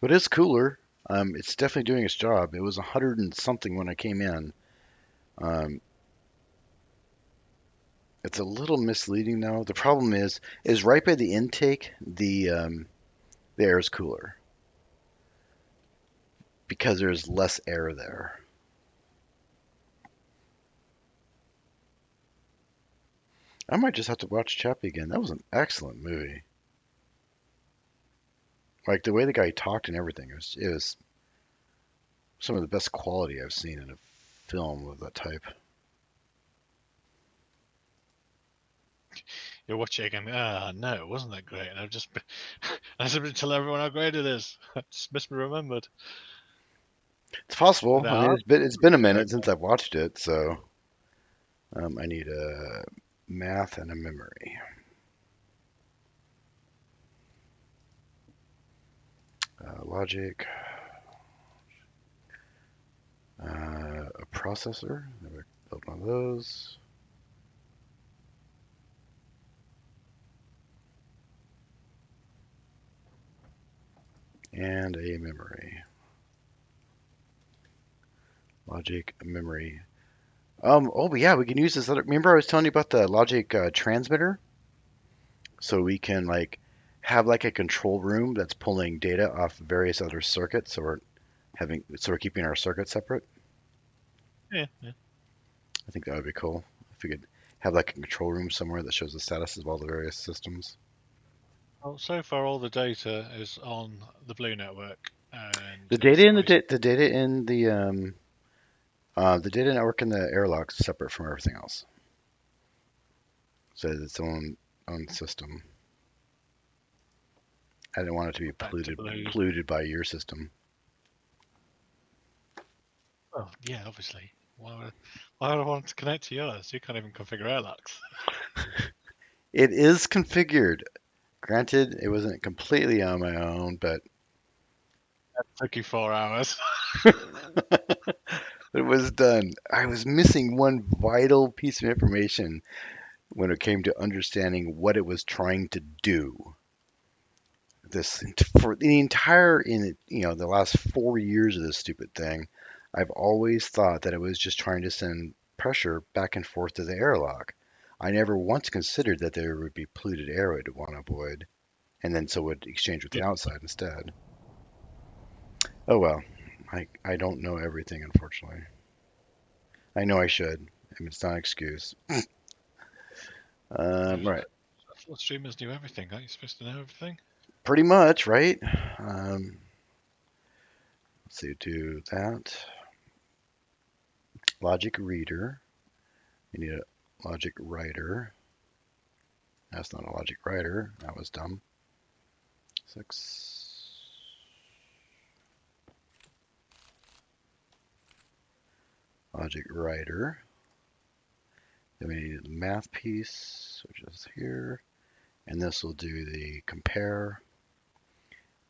But it's cooler. It's definitely doing its job. It was 100 and something when I came in. Um, it's a little misleading though. The problem is right by the intake, the air is cooler because there's less air there. I might just have to watch Chappie again. That was an excellent movie. Like the way the guy talked and everything, it was some of the best quality I've seen in a film of that type. You're watching and no, it wasn't that great. And I just been telling everyone how great it is. I just misremembered. It's possible. I mean, No, it's been a it's minute since okay. I've watched it, so I need a math and a memory. Logic, a processor. Never built one of those. And a memory. Logic, memory. Oh, but yeah, we can use this other. Remember, I was telling you about the logic transmitter? So we can like have like a control room that's pulling data off various other circuits. So we're keeping our circuits separate. Yeah, yeah. I think that would be cool if we could have like a control room somewhere that shows the status of all the various systems. Well, so far all the data is on the Blue network, and The it's data in obviously the data in the data network in the airlock is separate from everything else. So it's its own system. I didn't want it to be back to Blue. polluted by your system. Oh, yeah, obviously. Why would I want to connect to yours? You can't even configure airlocks. It is configured. Granted, it wasn't completely on my own, but That took you 4 hours. it was done. I was missing one vital piece of information when it came to understanding what it was trying to do. This for the entire the last 4 years of this stupid thing, I've always thought that it was just trying to send pressure back and forth to the airlock. I never once considered that there would be polluted air it would want to avoid, and then so would exchange with the Yeah. outside instead. Oh well, I don't know everything, unfortunately. I know I should. I mean, it's not an excuse. Right. I thought streamers knew everything. Aren't you supposed to know everything? Pretty much, right? Um, let's see, do that. Logic reader. You need a logic writer. That's not a logic writer. That was dumb. 6. Logic writer. Then we need the math piece, which is here. And this will do the compare.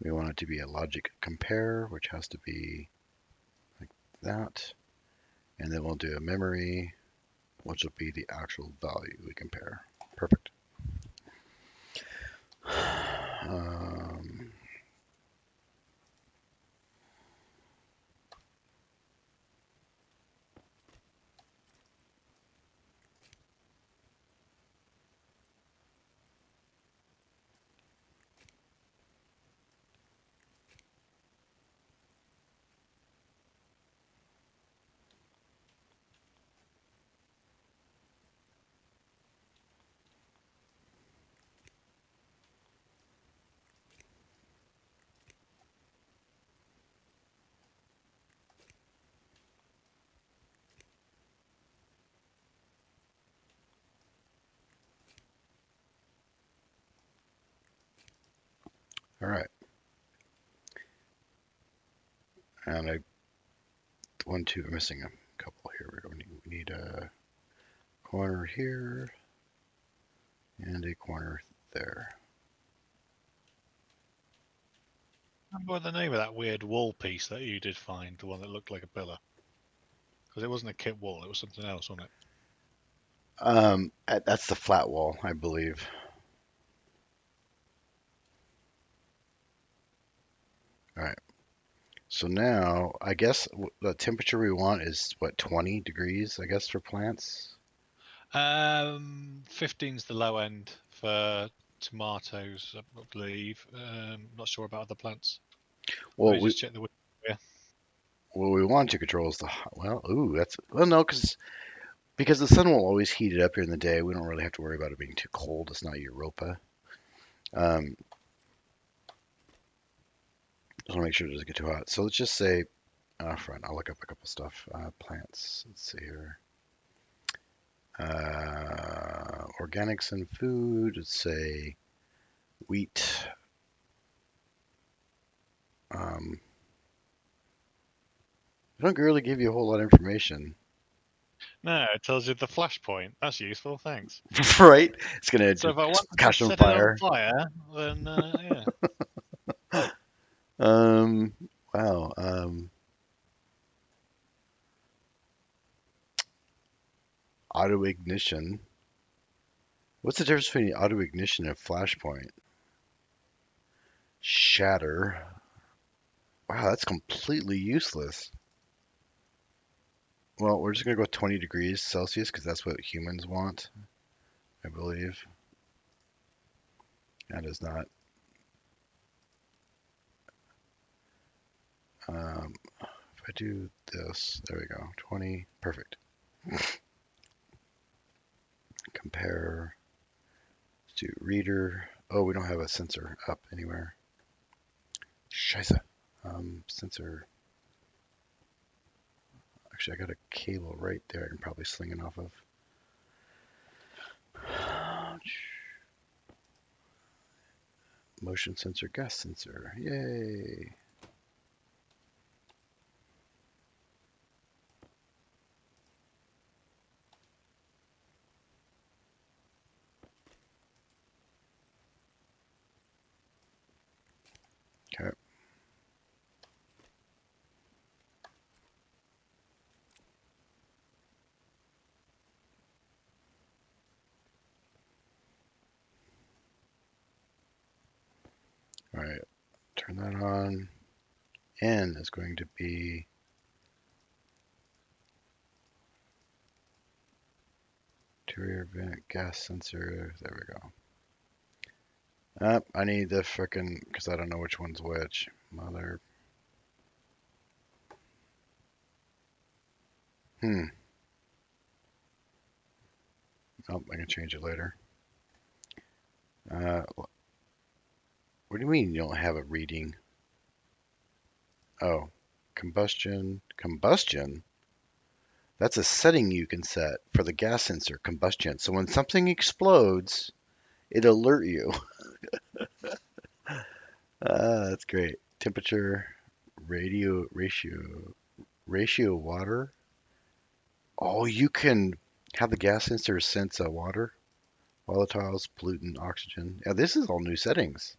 We want it to be a logic compare, which has to be like that. And then we'll do a memory, which will be the actual value we compare. Perfect. Um, all right. And I'm missing a couple here. We need a corner here and a corner there. Remember the name of that weird wall piece that you did find, the one that looked like a pillar? Because it wasn't a kit wall, it was something else, wasn't it? That's the flat wall, I believe. All right. So now, I guess the temperature we want is what, 20 degrees, I guess, for plants? 15's the low end for tomatoes, I believe. Not sure about other plants. Let Well, me just check the. Yeah. what we want to control is no, because the sun will always heat it up during the day. We don't really have to worry about it being too cold. It's not Europa. Um, just want to make sure it doesn't get too hot. So let's just say, front. I'll look up a couple stuff. Plants. Let's see here. Organics and food. Let's say wheat. Um, they don't really give you a whole lot of information, No, it tells you the flash point. That's useful, thanks. right? It's gonna So if I just wanted to catch on set it on fire. fire, then yeah. Um, wow. Auto ignition. What's the difference between auto ignition and flashpoint? Shatter. Wow, that's completely useless. Well, we're just gonna go 20 degrees Celsius because that's what humans want, I believe. That is not. If I do this, there we go. 20, perfect. Compare to reader. Oh, we don't have a sensor up anywhere. Scheiße. Sensor. Actually, I got a cable right there I can probably sling it off of. Motion sensor, gas sensor. Yay. Okay. All right. Turn that on. N is going to be interior vent gas sensor. There we go. I need the frickin' because I don't know which one's which. Mother. Oh, I can change it later. What do you mean you don't have a reading? Oh, combustion. Combustion? That's a setting you can set for the gas sensor, combustion. So when something explodes, it alert you. That's great. Temperature, ratio water. Oh, you can have the gas sensor sense water, volatiles, pollutant, oxygen. Yeah, this is all new settings.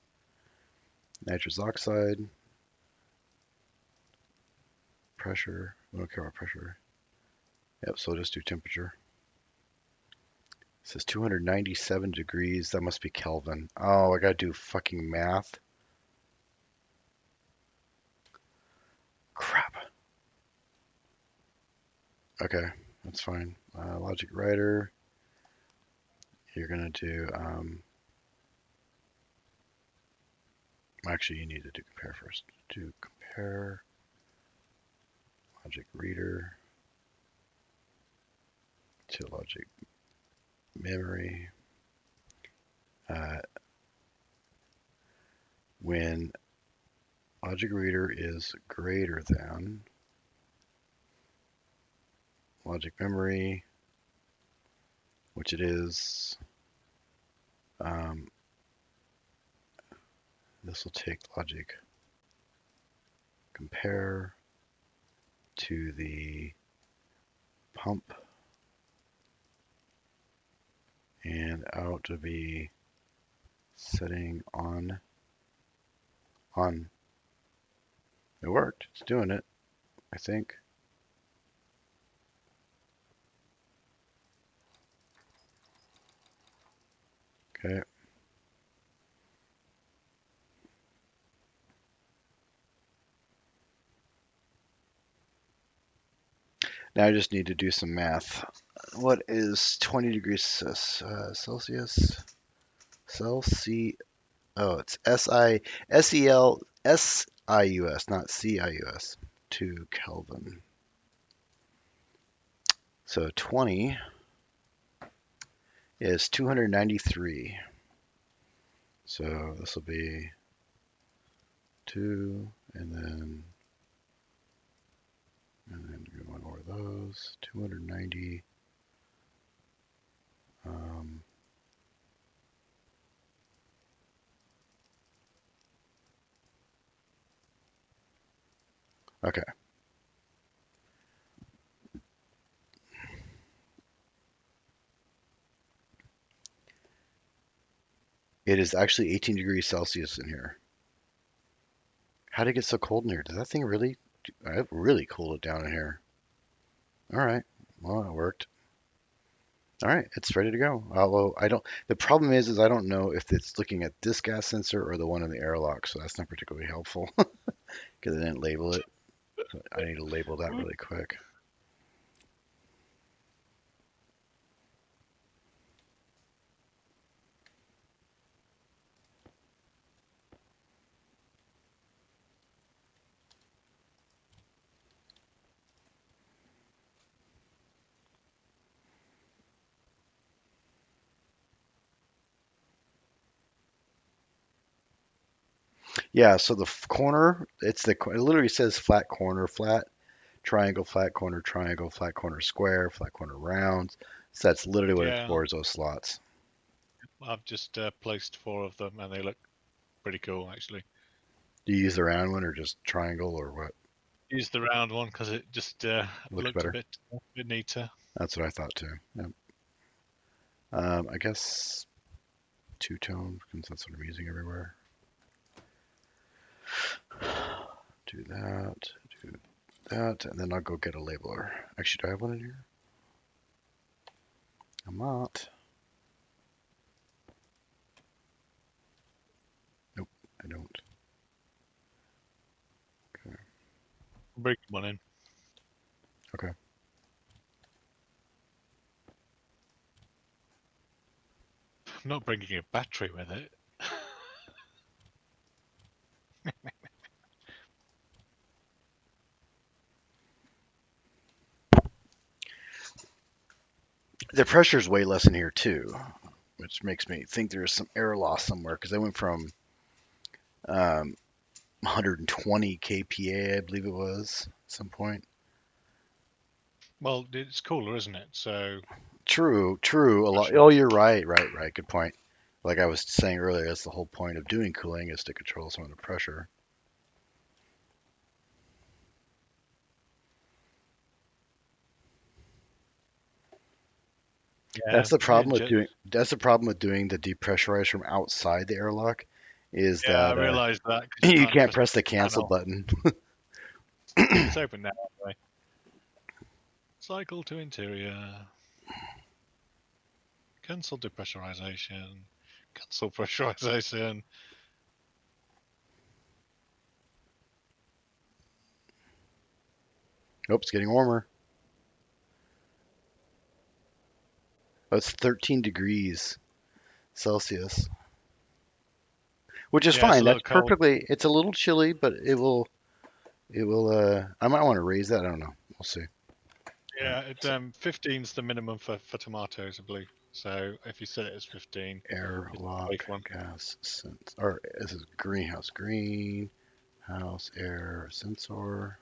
Nitrous oxide, pressure. We don't care about pressure. Yep, so just do temperature. It says 297 degrees. That must be Kelvin. Oh, I gotta do fucking math. Crap. Okay, that's fine. Logic writer. You're gonna do. Actually, you need to do compare first. Do compare. Logic reader to logic memory. When logic reader is greater than logic memory, which it is, this will take logic compare to the pump and out to be setting on. It worked. It's doing it, I think. Okay. Now I just need to do some math. What is 20 degrees Celsius? Oh, it's SELSIUS, not CIUS, to Kelvin. So 20 is 293. So this will be 2, and then one more of those. 290. Okay. It is actually 18 degrees Celsius in here. How did it get so cold in here? Did that thing really? I really cooled it down in here. All right. Well, it worked. All right, it's ready to go. Although I don't, the problem is I don't know if it's looking at this gas sensor or the one in the airlock, so that's not particularly helpful because I didn't label it. So I need to label that really quick. Yeah, so the corner, it literally says flat corner, flat triangle, flat corner square, flat corner round. So that's literally what it's Yeah, for, is those slots. I've just placed 4 of them, and they look pretty cool actually. Do you use the round one or just triangle or what? Use the round one because it just Looks looked a better. bit neater. That's what I thought too. Yep. I guess two-tone, because that's what I'm using everywhere. Do that, do that, and then I'll go get a labeler. Actually, do I have one in here? I'm not. Nope, I don't. Okay. Bring one in. Okay. I'm not bringing a battery with it. The pressure's way less in here too, which makes me think there's some air loss somewhere because I went from 120 kPa, I believe it was, at some point. Well, it's cooler, isn't it? So True, true. A lot. pressure. Oh, you're right, right, right. Good point. Like I was saying earlier, that's the whole point of doing cooling is to control some of the pressure. Yeah, That's the problem with doing the depressurize from outside the airlock, is yeah, I that realised that because you you can't can't press press the the cancel panel. button. It's open now anyway. Cycle to interior. Cancel depressurization. Cancel pressurization. Oops, it's getting warmer. Oh, it's 13 degrees Celsius, which is Yeah, it's fine. a That's little cold. perfectly. It's a little chilly, but it will. It will. I might want to raise that. I don't know. We'll see. All right. Yeah, it, So 15's the minimum for tomatoes, I believe. So if you set it as 15, it's a airlock safe one. gas sense. Or this is greenhouse. Greenhouse air sensor.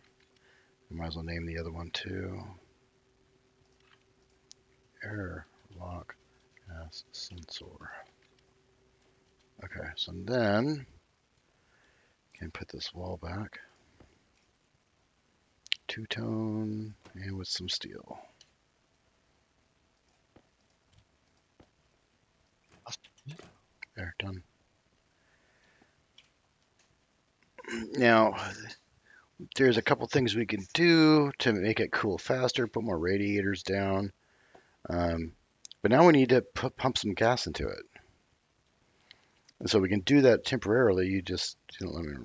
I might as well name the other one too. Airlock gas sensor. Okay, so then can put this wall back. Two-tone and with some steel. There, done. Now, there's a couple things we can do to make it cool faster, put more radiators down. Um, but now we need to pump some gas into it. And so we can do that temporarily. You just, let me,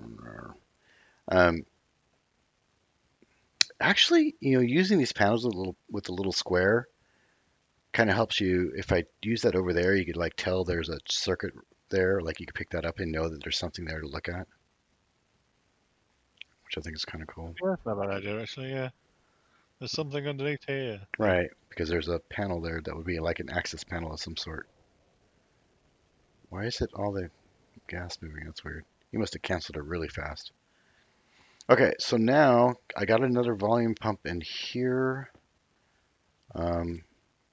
um, actually, using these panels with a little square kind of helps you. If I use that over there, you could like tell there's a circuit there, like you could pick that up and know that there's something there to look at, which I think is kind of cool. Yeah, that's not a bad idea, actually. Yeah, there's something underneath here. Right, because there's a panel there that would be like an access panel of some sort. Why is it all the gas moving? That's weird. You must have canceled it really fast. Okay, so now I got another volume pump in here.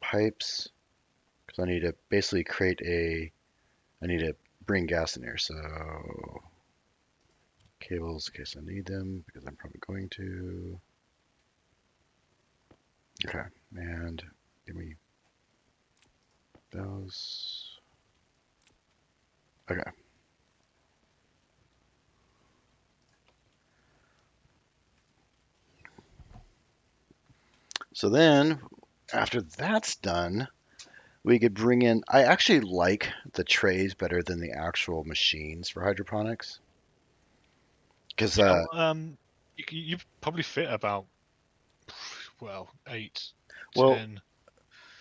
Pipes, because I need to basically I need to bring gas in here. So cables, in case I need them, because I'm probably going to. Okay, and give me those. Okay. So then, after that's done, we could bring in. I actually like the trays better than the actual machines for hydroponics. Because, Yeah, you probably fit about, well, 8, well, 10.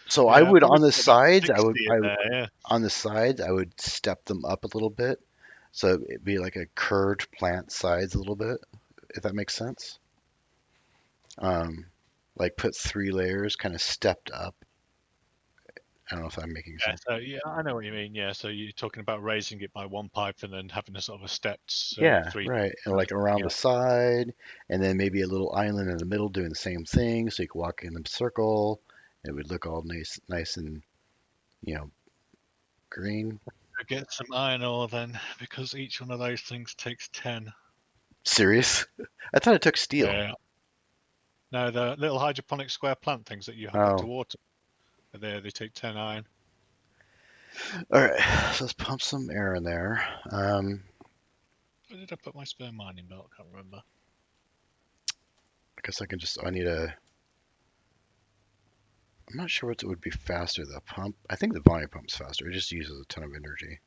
so I Yeah, would probably on the fit about sides, 60 in there. Yeah. I would step them up a little bit, so it'd be like a curved plant sides a little bit, if that makes sense. Um, like put 3 layers kind of stepped up I don't know if I'm making Yeah, sense. so yeah, I know what you mean. Yeah, so you're talking about raising it by one pipe and then having a sort of a stepped Yeah, three. right. And like around Yeah, the side, and then maybe a little island in the middle doing the same thing, so you could walk in a circle. It would look all nice and you know green. get some iron ore then, because each one of those things takes 10. Serious? I thought it took steel. Yeah. No, the little hydroponic square plant things that you put to Oh, water, they take 10 iron. all right. So let's pump some air in there. Where did I put my spare mining belt? I can't remember. I guess I can just. I need a. I'm not sure what would be faster, the pump. I think the volume pump's faster. It just uses a ton of energy.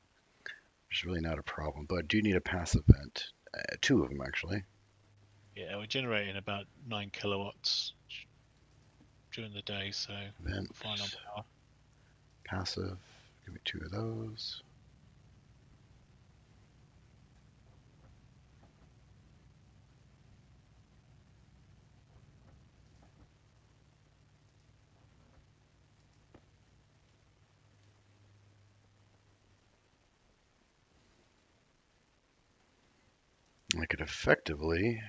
It's really not a problem, but I do need a passive vent. Two of them actually. Yeah, we're generating about 9 kilowatts during the day, so Vent, we're fine on power. passive. Give me two of those. I could effectively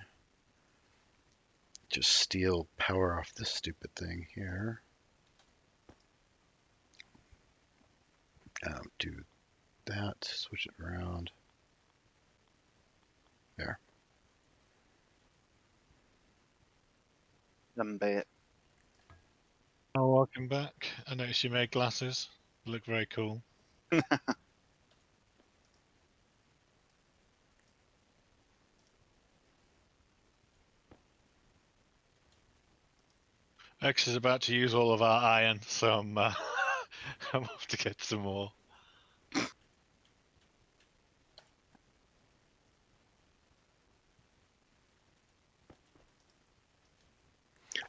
just steal power off this stupid thing here. Do that, switch it around. There. Bet. Oh, welcome back. I noticed you made glasses. They look very cool. X is about to use all of our iron, so I'm off to get some more.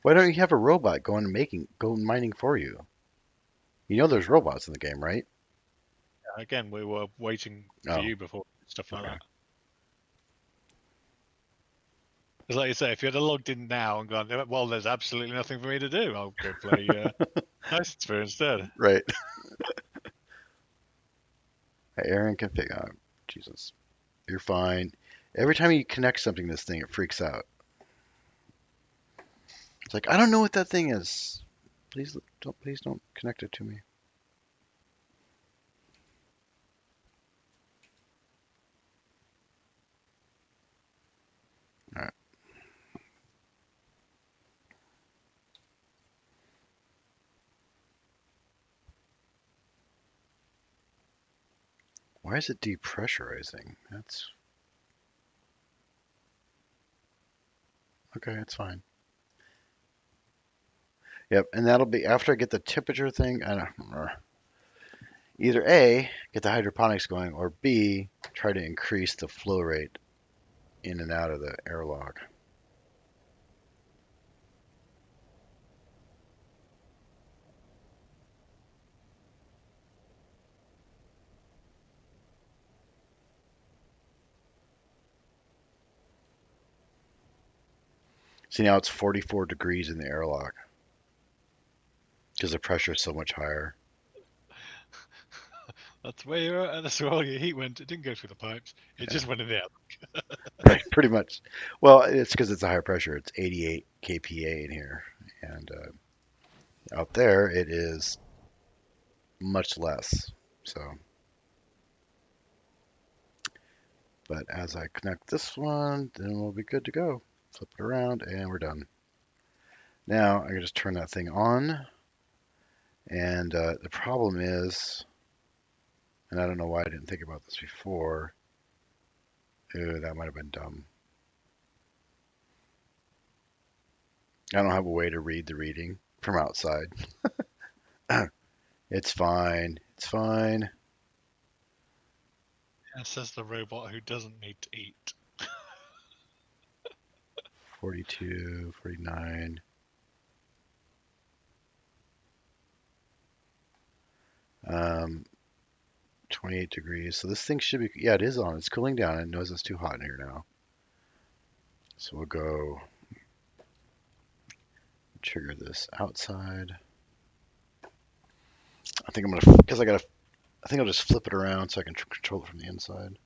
Why don't you have a robot go mining for you? You know there's robots in the game, right? Again, we were waiting for Oh, you before stuff like okay. that. It's like you say, if you had logged in now and gone, well, there's absolutely nothing for me to do. I'll go play Nice Sphere instead. Right. Aaron config. Oh, Jesus. You're fine. Every time you connect something to this thing, it freaks out. It's like, I don't know what that thing is. Please don't connect it to me. All right. Why is it depressurizing? That's okay. It's fine. Yep. And that'll be after I get the temperature thing. I don't. Either A, get the hydroponics going, or B, try to increase the flow rate in and out of the airlock. See, now it's 44 degrees in the airlock because the pressure is so much higher. That's where you're at. That's where all your heat went. It didn't go through the pipes. It Yeah, just went in there. right, pretty much. Well, it's because it's a higher pressure. It's 88 kPa in here, and out there it is much less. So, but as I connect this one, then we'll be good to go. Flip it around, and we're done. Now I can just turn that thing on, and the problem is, and I don't know why I didn't think about this before. Ooh, that might have been dumb. I don't have a way to read the reading from outside. It's fine. It's fine. It says the robot who doesn't need to eat. 42, 49. 28 degrees. So this thing should be, yeah, it is on. It's cooling down. It knows it's too hot in here now. So we'll go trigger this outside. I think I'm gonna, because I think I'll just flip it around so I can control it from the inside.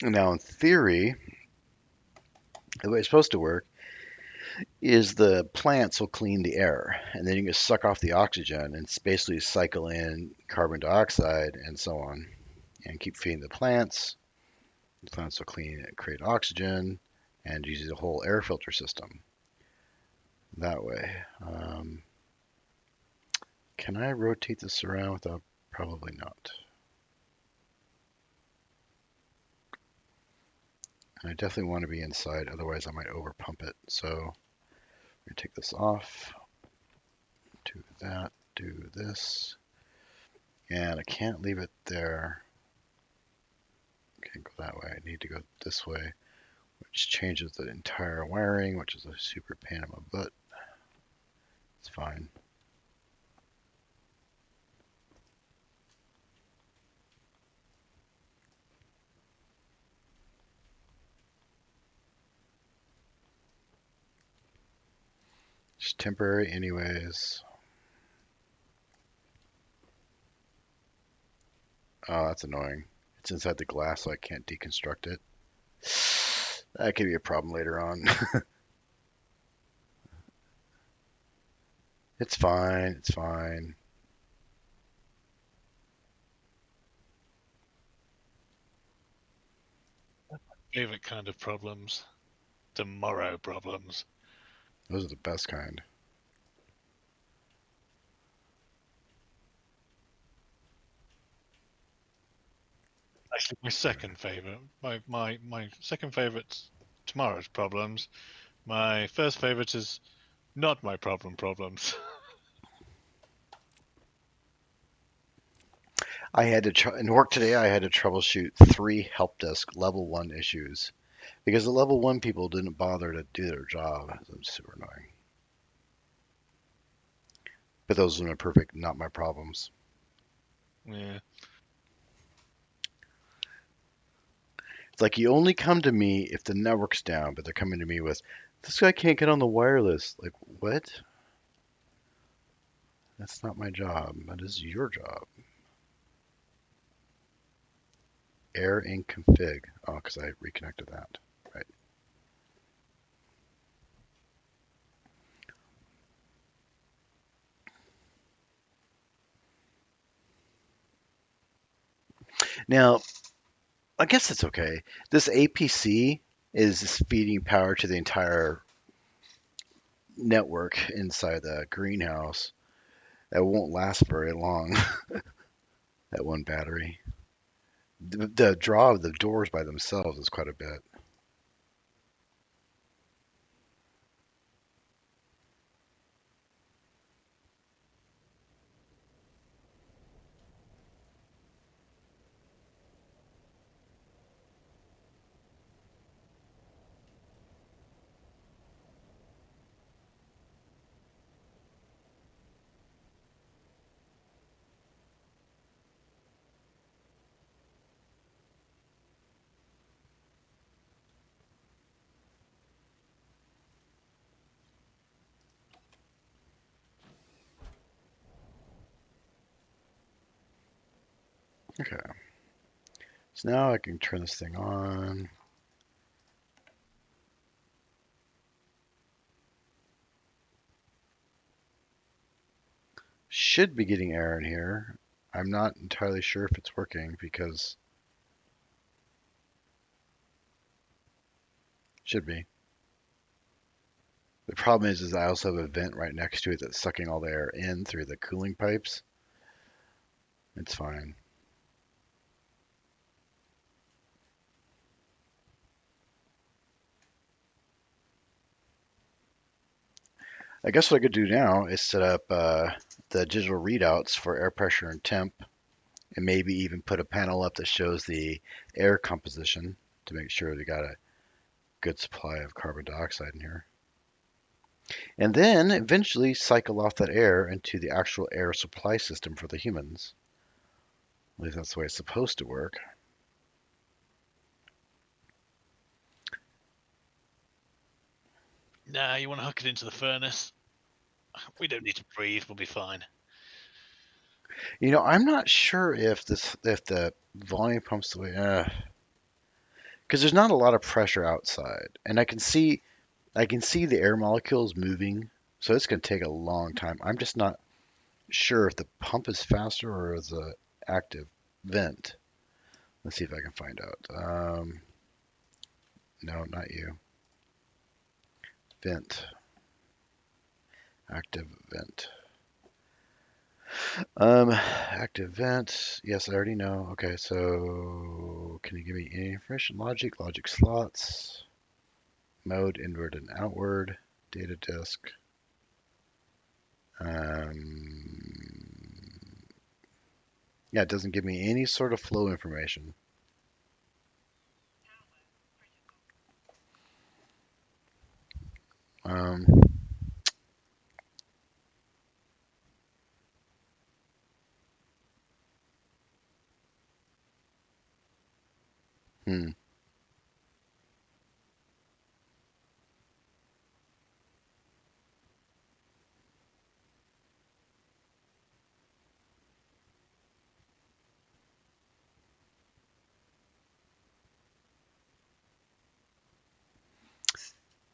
And now in theory, the way it's supposed to work is the plants will clean the air, and then you can suck off the oxygen and basically cycle in carbon dioxide and so on, and keep feeding the plants. The plants will clean and create oxygen, and use the whole air filter system that way. Can I rotate this around without? Probably not. And I definitely want to be inside, otherwise I might over pump it. So I'm going to take this off, do that, do this, and I can't leave it there. Can't go that way. I need to go this way, which changes the entire wiring, which is a super pain in my butt. It's fine. It's temporary anyways. Oh, that's annoying. It's inside the glass, so I can't deconstruct it. That could be a problem later on. It's fine. It's fine. Favorite kind of problems. Tomorrow problems. Those are the best kind. Actually, my second favorite. My second favorite's tomorrow's problems. My first favorite is not my problems. I had to in work today. I had to troubleshoot 3 help desk level 1 issues because the level 1 people didn't bother to do their job. It's super annoying. But those are my perfect, not my problems. Yeah. It's like you only come to me if the network's down, but they're coming to me with, this guy can't get on the wireless. Like, what? That's not my job. That is your job. Air in config. Oh, because I reconnected that. Right. Now, I guess it's okay. This APC is feeding power to the entire network inside the greenhouse. That won't last very long, that one battery. The draw of the doors by themselves is quite a bit. Okay. So now I can turn this thing on. Should be getting air in here. I'm not entirely sure if it's working because should be. The problem is I also have a vent right next to it that's sucking all the air in through the cooling pipes. It's fine. I guess what I could do now is set up the digital readouts for air pressure and temp and maybe even put a panel up that shows the air composition to make sure they got a good supply of carbon dioxide in here. And then eventually cycle off that air into the actual air supply system for the humans. At least that's the way it's supposed to work. Nah, you want to hook it into the furnace? We don't need to breathe. We'll be fine. You know, I'm not sure if the volume pumps the way, because there's not a lot of pressure outside, and I can see the air molecules moving, so it's going to take a long time. I'm just not sure if the pump is faster or the active vent. Let's see if I can find out. No, not you. Vent. Active vent. Active vent. Yes, I already know. Okay, so can you give me any information? Logic slots. Mode, inward and outward. Data disk. Yeah, it doesn't give me any sort of flow information. Um, hmm.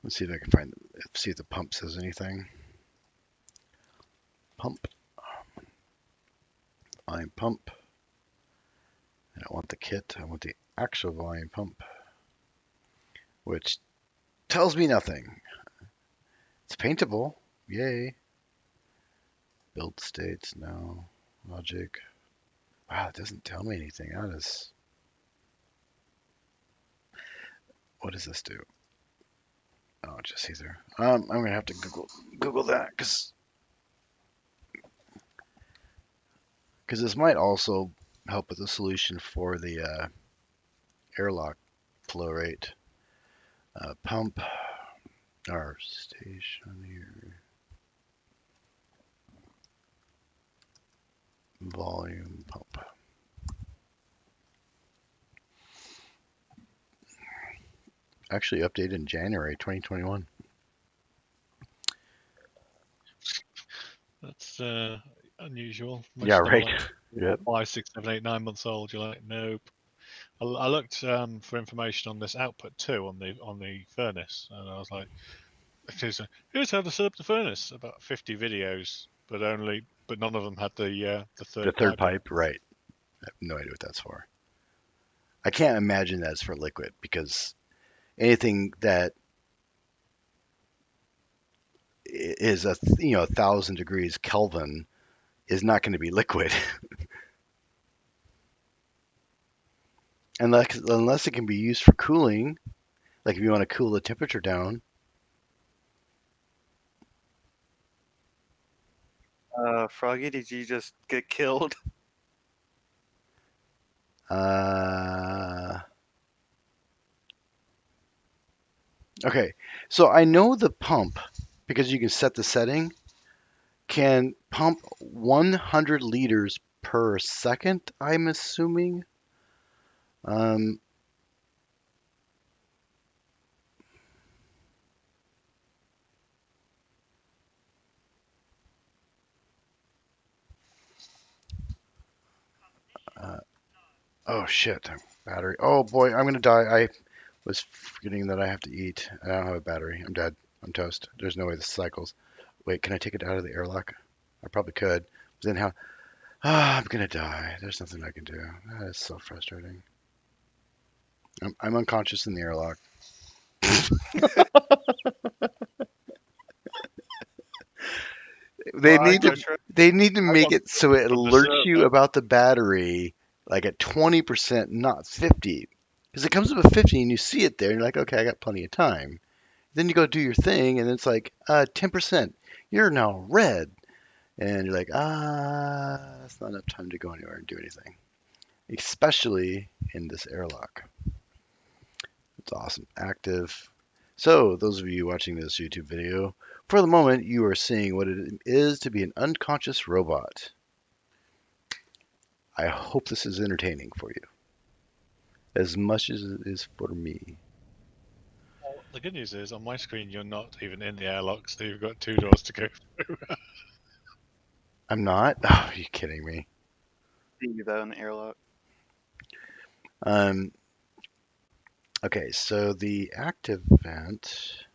Let's see if I can see if the pump says anything. Pump. Volume pump. I don't want the kit. I want the actual volume pump, which tells me nothing. It's paintable. Yay. Build states. No. Logic. Wow, it doesn't tell me anything. What does this do? Oh, just either. I'm gonna have to Google that because this might also help with the solution for the airlock flow rate. Pump or Stationeers volume pump. Actually updated in January 2021. That's unusual. Most Yeah, of them are right. like Yep. 5, 6, 7, 8, 9 months old. You're like, nope. I looked for information on this output too on the furnace, and I was like, here's how to set up the furnace. About 50 videos, but none of them had the The third third pipe in. pipe, right. I have no idea what that's for. I can't imagine that's for liquid because anything that is 1,000 degrees Kelvin is not going to be liquid unless it can be used for cooling. Like if you want to cool the temperature down. Froggy, did you just get killed? Okay, so I know the pump because you can set the setting can pump 100 liters per second. I'm assuming. Um, uh, oh shit, battery. Oh boy, I'm gonna die. I was forgetting that I have to eat. I don't have a battery. I'm dead. I'm toast. There's no way this cycles. Wait, can I take it out of the airlock? I probably could. But then how? I'm gonna die. There's nothing I can do. That is so frustrating. I'm unconscious in the airlock. They Well, I need to got your, they need to I make want it so it from the alerts you server. about the battery like at 20%, not 50. Because it comes up at 50 and you see it there and you're like, okay, I got plenty of time. Then you go do your thing and it's like 10%. You're now red. And you're like, that's not enough time to go anywhere and do anything. especially in this airlock. It's awesome. Active. So, those of you watching this YouTube video, for the moment, you are seeing what it is to be an unconscious robot. I hope this is entertaining for you, as much as it is for me. Well, the good news is on my screen you're not even in the airlock, so you've got 2 doors to go through. I'm not? Oh, are you kidding me? See you though in the airlock. Um, okay, so the active vent.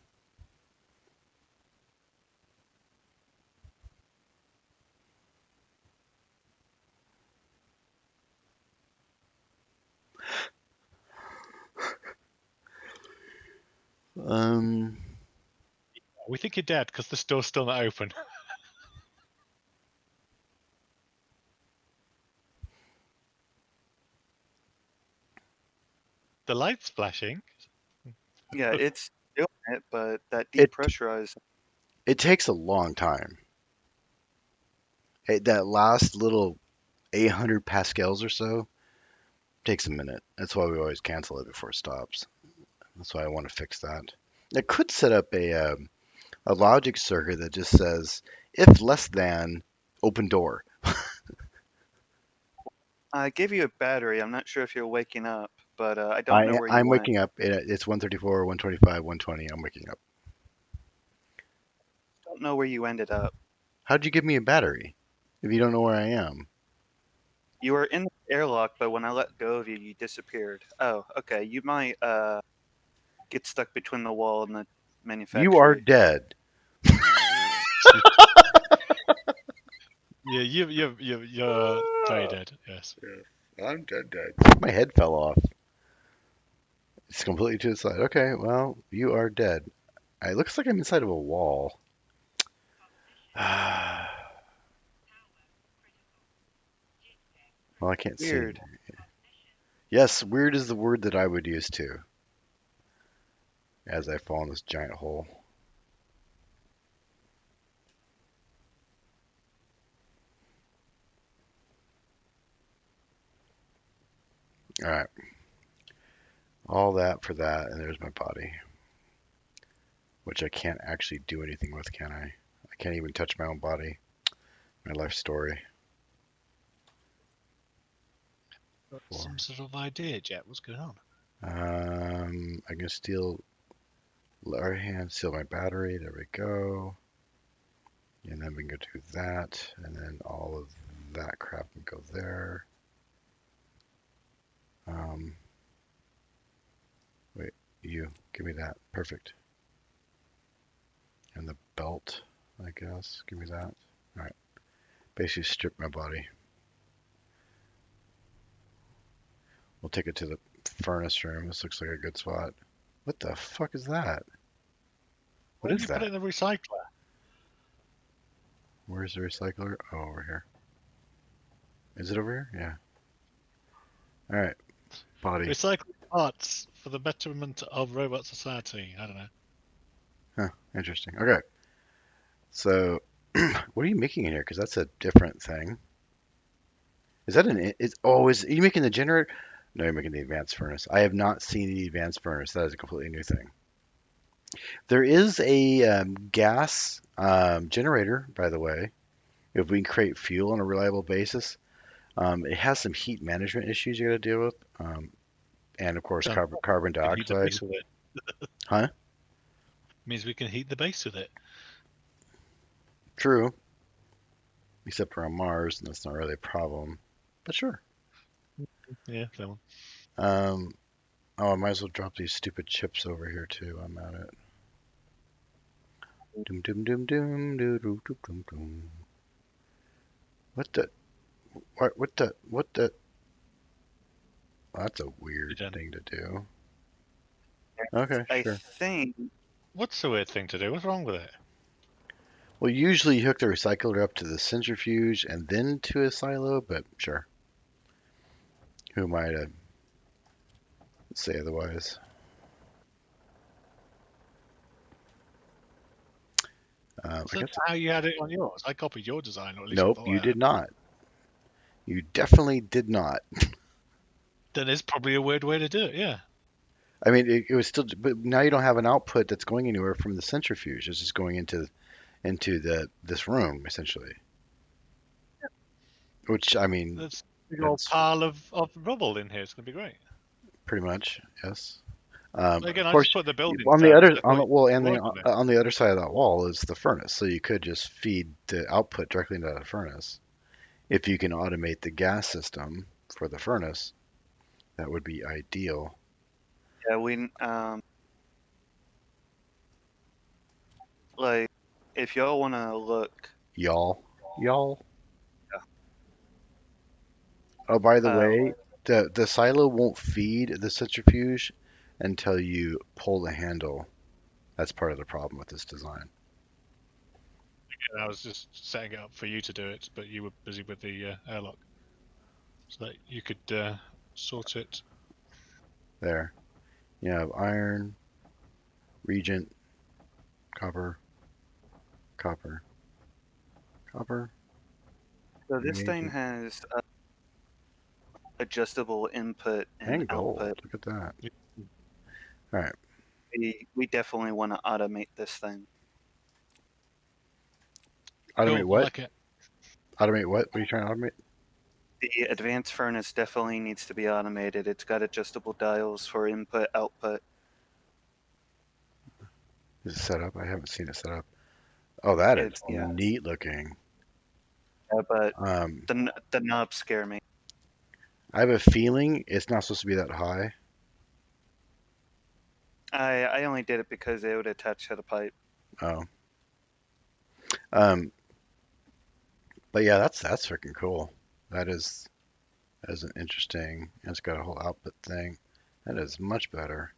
Um, We think you're dead because the door's still not open. The light's flashing. Yeah, it's doing it, but that it depressurized. it takes a long time. That last little 800 pascals or so takes a minute. That's why we always cancel it before it stops. That's why I want to fix that. I could set up a logic circuit that just says if less than open door. I gave you a battery. I'm not sure if you're waking up, but I don't know where you I'm went. waking up. It's 134, 125, 120. I'm waking up. Don't know where you ended up. How'd you give me a battery if you don't know where I am? You were in the airlock, but when I let go of you, you disappeared. Oh, okay. You might get stuck between the wall and the You are manufacturer. dead. Yeah, you're very dead. Yes. Yeah, I'm dead. My head fell off. It's completely to the side. Okay, well, you are dead. It looks like I'm inside of a wall. Well, I can't see. Weird. Yes, weird is the word that I would use too, as I fall in this giant hole. All right, all that for that, and there's my body, which I can't actually do anything with, can I? I can't even touch my own body. My life story. Some sort of idea, Jet. What's going on? I can steal our hand, steal my battery. There we go. And then we can go do that, and then all of that crap can go there. Um, wait, you give me that. Perfect. And the belt, I guess. Give me that. All right. Basically strip my body. We'll take it to the furnace room. This looks like a good spot. What the fuck is that? What Why did is you put it that? in the recycler? Where's the recycler? Oh, over here. Is it over here? Yeah. All right. Body. Recycling parts for the betterment of robot society. I don't know. Huh. Interesting. Okay. So, what are you making in here? Because that's a different thing. Is that an? Are you making the generator? No, you're making the advanced furnace. I have not seen the advanced furnace. That is a completely new thing. There is a gas generator, by the way. If we can create fuel on a reliable basis, it has some heat management issues you got to deal with, and of course Done. carbon We can heat the dioxide. base with it. Huh? Means we can heat the base with it. True. Except we're on Mars, and that's not really a problem. But sure. Yeah, fair one. Oh, I might as well drop these stupid chips over here too. I'm at it. Doom doom doom doom doom doom doom doom doom. What the? What the? Well, that's a You're weird done. thing to do. Okay, I sure. think What's the weird thing to do? What's wrong with it? Well, usually you hook the recycler up to the centrifuge and then to a silo, but sure. Who am I to say otherwise? I So guess. that's how you had it on yours. I copied your design, or at least I Nope, thought you I did had. not. You definitely did not. Then it's probably a weird way to do it. Yeah. I mean, it was still, but now you don't have an output that's going anywhere from the centrifuge. It's just going into this room essentially. Which I mean, There's a big old that's pile of rubble in here. It's going to be great. pretty much yes. Again, Of I just course, put the buildings on the down other instead of on the waiting well, for and the work on it. on the other side of that wall is the furnace, so you could just feed the output directly into the furnace. If you can automate the gas system for the furnace, that would be ideal. Yeah, like if y'all want to look, Y'all. Oh, by the uh, way, the silo won't feed the centrifuge until you pull the handle. That's part of the problem with this design. And I was just setting it up for you to do it, but you were busy with the airlock, so that you could sort it. There. You have iron, regent, copper, copper, copper, so this thing reagent, has adjustable input and and gold. output. Look at that. All right. We definitely want to automate this thing. Automate Cool, I what? like it. Automate what? What are you trying to automate? The advanced furnace definitely needs to be automated. It's got adjustable dials for input, output. Is it set up? I haven't seen it set up. Oh, that is Yeah, neat looking. but Um, the knobs scare me. I have a feeling it's not supposed to be that high. I only did it because it would attach to the pipe. Oh. Um, but yeah, that's freaking cool. That is an interesting. It's got a whole output thing. That is much better.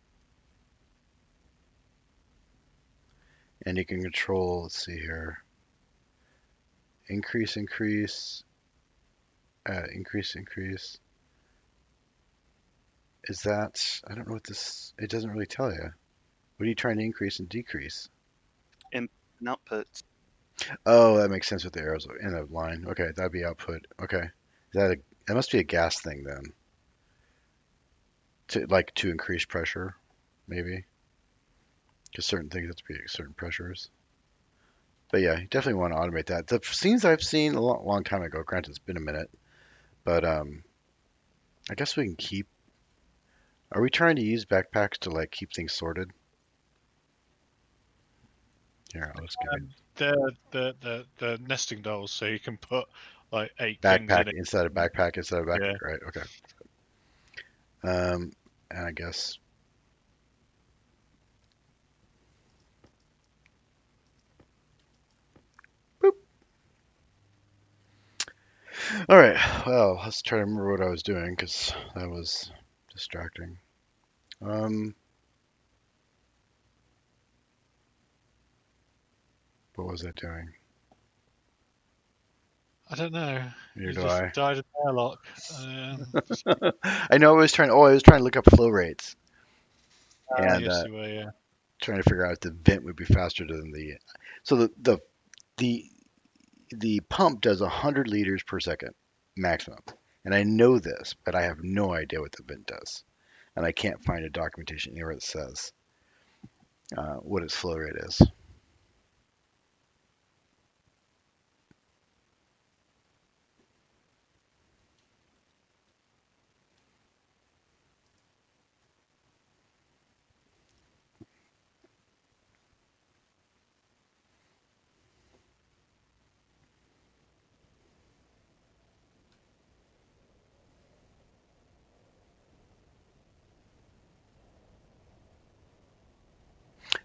And you can control. Let's see here. Increase, increase, increase, increase. Is that? I don't know what this. It doesn't really tell you. What are you trying to increase and decrease? Input and outputs. Oh, that makes sense with the arrows in a line. Okay, that'd be output. Okay, that must be a gas thing then. To increase pressure, maybe. Because certain things have to be at certain pressures. But yeah, you definitely want to automate that. The scenes I've seen a long time ago, granted it's been a minute, but I guess we can keep. Are we trying to use backpacks to like keep things sorted? Here, let's give you The nesting dolls, so you can put like 8 things backpack in it. instead of backpack instead of Yeah. backpack, right? Okay. And I guess. Boop. All right. Well, let's try to remember what I was doing because that was distracting. Um, what was I doing? I don't know. Neither You do just I. died in the airlock. I know I was trying to look up flow rates and Yes, you were. Yeah. trying to figure out if the vent would be faster than the. So the the pump does 100 liters per second maximum, and I know this, but I have no idea what the vent does, and I can't find a documentation anywhere that says what its flow rate is.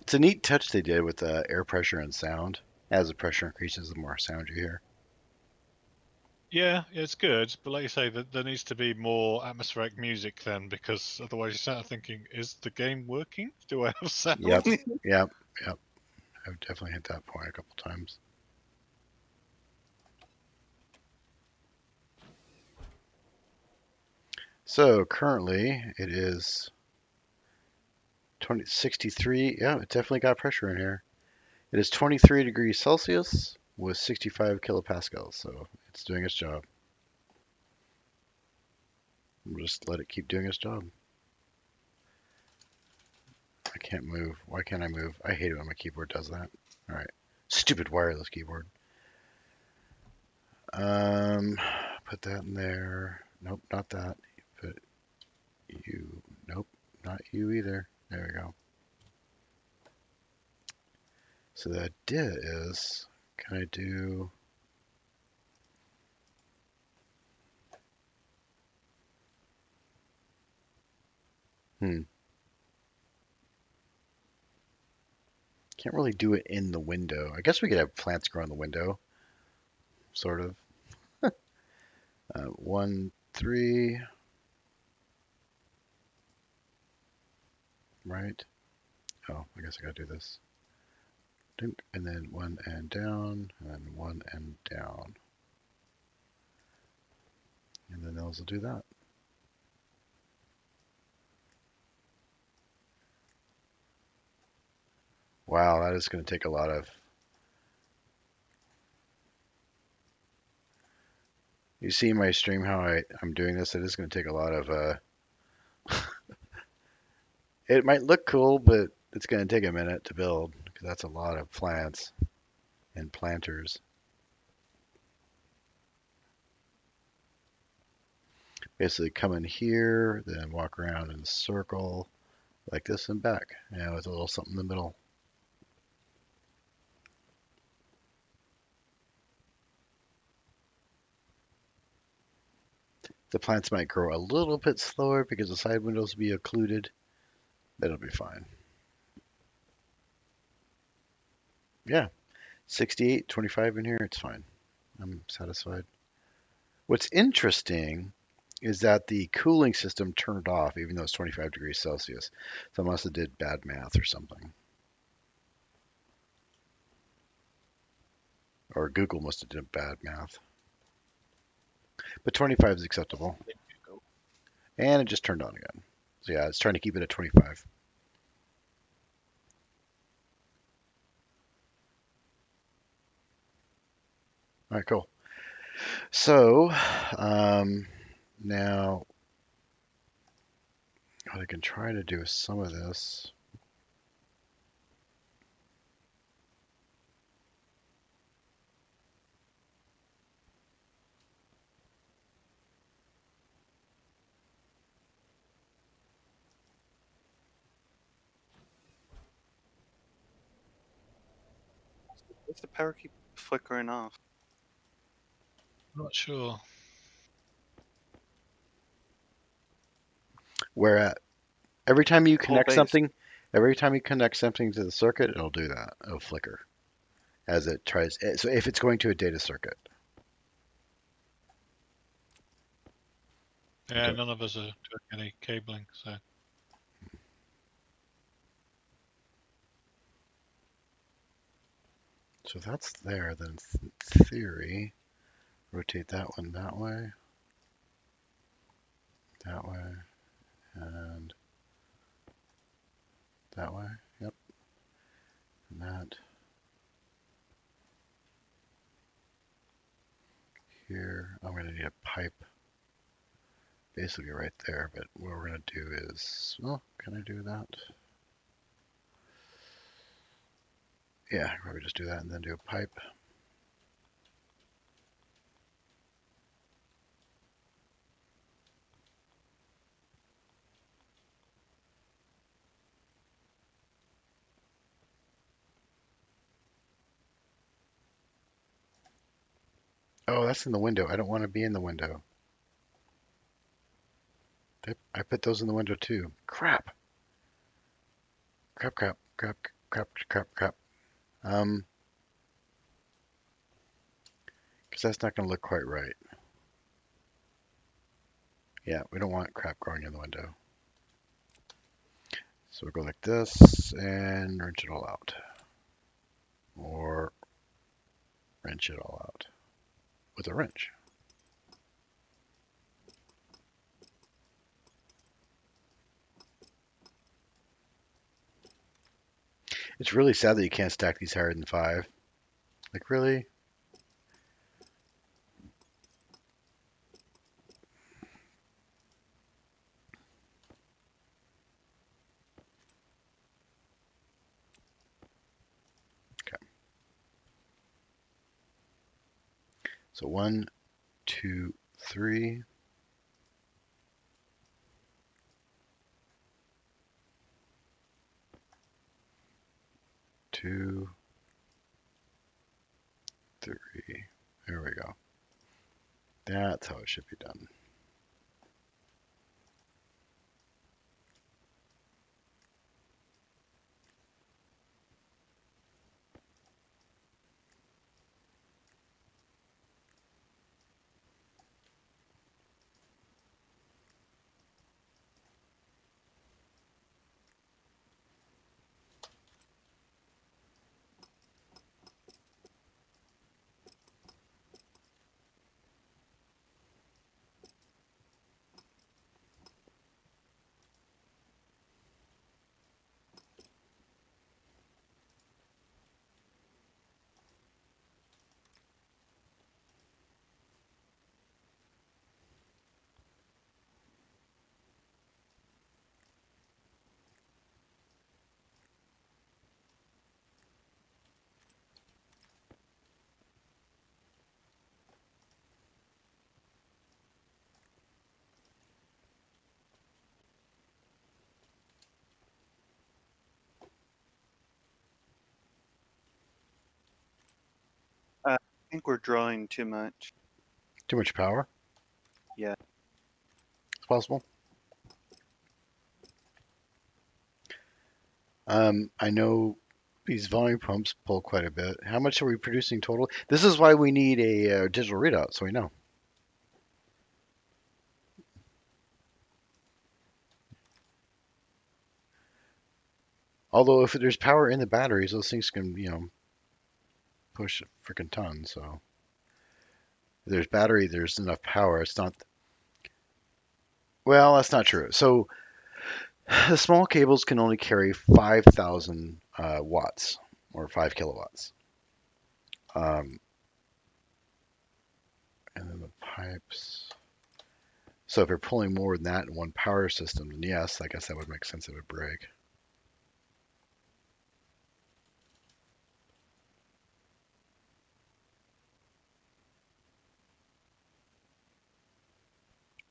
It's a neat touch they did with air pressure and sound. As the pressure increases, the more sound you hear. Yeah, it's good, but like you say, there needs to be more atmospheric music then, because otherwise you start thinking, is the game working? Do I have sound? Yep, yep, yep. I've definitely hit that point a couple times. So currently it is 63. Yeah, it definitely got pressure in here. It is 23 degrees Celsius with 65 kilopascals, so it's doing its job. We'll just let it keep doing its job. I can't move. Why can't I move? I hate it when my keyboard does that. All right. Stupid wireless keyboard. Put that in there. Nope, not that. Put you. Nope, not you either. There we go. So the idea is, can I do... Can't really do it in the window. I guess we could have plants grow in the window, sort of. 1, 3, right? Oh, I guess I gotta do this. And then 1 and down, and 1 and down. And then those will do that. Wow, that is going to take a lot of... You see in my stream how I'm doing this? It is going to take a lot of... It might look cool, but it's going to take a minute to build, because that's a lot of plants and planters. Basically come in here, then walk around in a circle, like this and back, with a little something in the middle. The plants might grow a little bit slower because the side windows will be occluded. That'll be fine. Yeah, 68, 25 in here, it's fine. I'm satisfied. What's interesting is that the cooling system turned off even though it's 25 degrees Celsius. So I must have did bad math or something. Or Google must have did bad math. But 25 is acceptable. And it just turned on again. So yeah, it's trying to keep it at 25. All right, cool. So now what I can try to do is some of this. Does the power keep flickering off? Not sure. Where every time you The whole connect base. something, every time you connect something to the circuit, it'll do that. It'll flicker as it tries. So if it's going to a data circuit. Yeah, Okay. none of us are doing any cabling, so So that's there. Then in theory, rotate that one that way, and that way. Yep. And that here. I'm going to need a pipe basically right there. But what we're going to do is, well, can I do that? Yeah, probably just do that and then do a pipe. Oh, that's in the window. I don't want to be in the window. I put those in the window too. Crap. Crap, crap, crap, crap, crap, crap. Because that's not going to look quite right. Yeah, we don't want crap growing in the window. So we'll go like this and wrench it all out. Or wrench it all out with a wrench. It's really sad that you can't stack these higher than 5. Like, really? So 1, 2, 3. 2, 3. There we go. That's how it should be done. I think we're drawing too much. Too much power? Yeah. It's possible. I know these volume pumps pull quite a bit. How much are we producing total? This is why we need a digital readout, so we know. Although if there's power in the batteries, those things can, push a freaking ton. So if there's battery, there's enough power. It's not. Well, that's not true. So the small cables can only carry 5,000 watts or 5 kilowatts. Um, and then the pipes. So if you're pulling more than that in one power system, then yes, I guess that would make sense. It would break.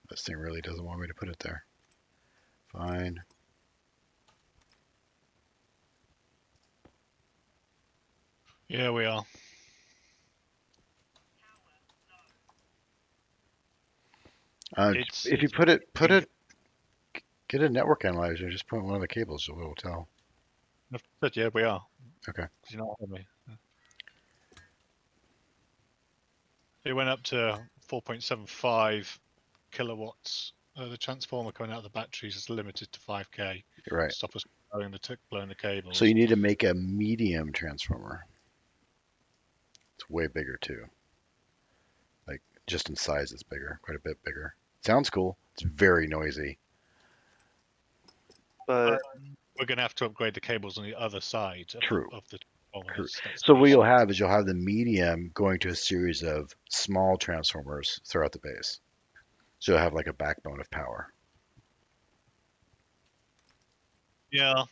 This thing really doesn't want me to put it there. Fine. Yeah, we are. If you get a network analyzer, just put one of the cables, it will tell. But yeah, we are. Okay. You're not on me. It went up to 4.75 kilowatts. The transformer coming out of the batteries is limited to 5k. Right. Stop us blowing the cables. So you need to make a medium transformer. It's way bigger too. Like just in size, it's bigger, quite a bit bigger. Sounds cool. It's very noisy. But we're going to have to upgrade the cables on the other side True. of the transformer. True. That's So the what issue. you'll have is you'll have the medium going to a series of small transformers throughout the base. So you'll have like a backbone of power. Yeah.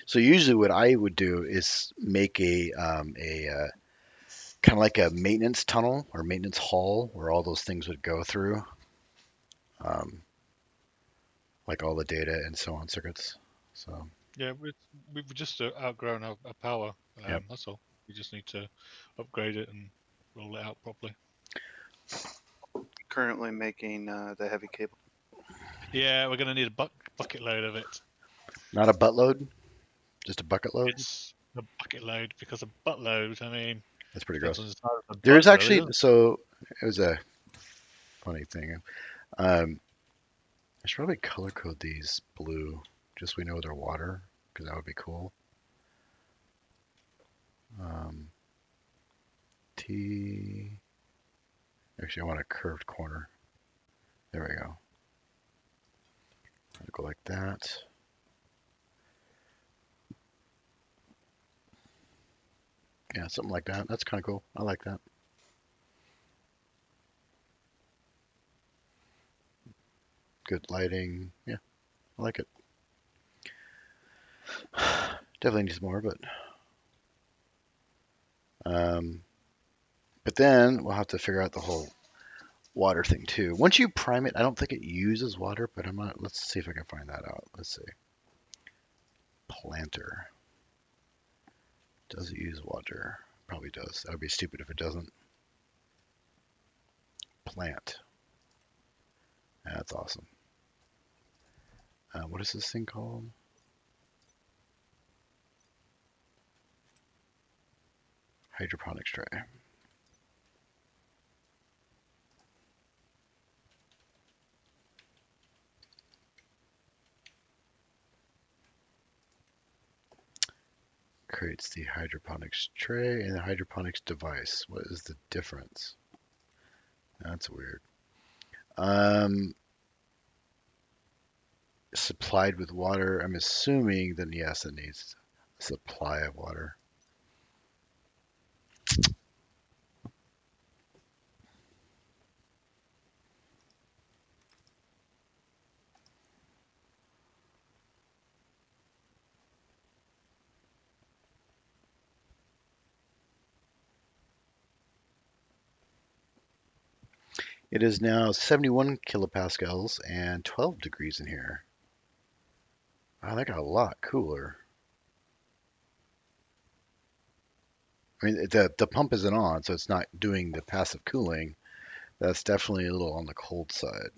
So usually what I would do is make a kind of like a maintenance tunnel or maintenance hall where all those things would go through, like all the data and so on circuits. So Yeah, we've just outgrown our power. Yep. That's all. We just need to upgrade it and roll it out properly. currently making the heavy cable. Yeah, we're going to need a bucket load of it. not a buttload, just a bucket load. It's a bucket load because a buttload, I mean, That's pretty depends gross. on the size of the There's butt, actually, really, so it was a funny thing. I should probably color code these blue, just so we know they're water, because that would be cool. T. Actually, I want a curved corner. There we go. Go like that. Yeah, something like that. That's kind of cool. I like that. Good lighting. Yeah, I like it. Definitely needs more, but Um, but then we'll have to figure out the whole water thing too. Once you prime it, I don't think it uses water, but I'm not. Let's see if I can find that out. Let's see. Planter. Does it use water? Probably does. That would be stupid if it doesn't. Plant. That's awesome. What is this thing called? Hydroponics tray. Creates the hydroponics tray and the hydroponics device. What is the difference? That's weird. Supplied with water. I'm assuming that yes, it needs a supply of water. It is now 71 kilopascals and 12 degrees in here. Wow, that got a lot cooler. I mean, the pump isn't on, so it's not doing the passive cooling. That's definitely a little on the cold side.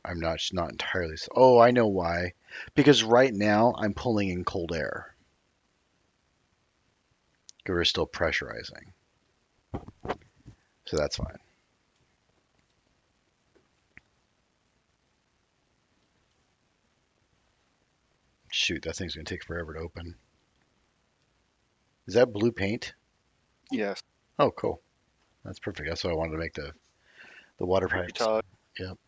I'm not entirely. Oh, I know why. Because right now I'm pulling in cold air. Because we're still pressurizing. So that's fine. Shoot, that thing's going to take forever to open. Is that blue paint? Yes. Oh, cool. That's perfect. That's what I wanted to make the water pipes. Yep.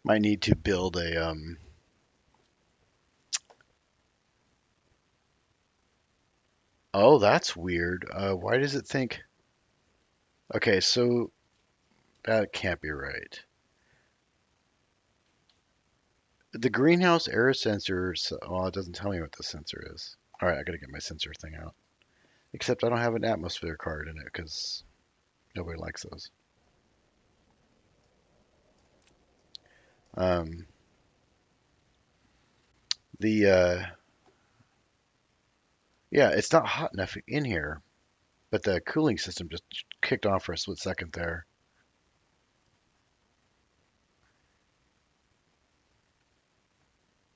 Might need to build a Oh, that's weird. Why does it think? Okay, so that can't be right. The greenhouse air sensors. Oh, it doesn't tell me what the sensor is. All right, I gotta get my sensor thing out. Except I don't have an atmosphere card in it because nobody likes those. Um, the yeah, it's not hot enough in here, but the cooling system just kicked on for a split second there.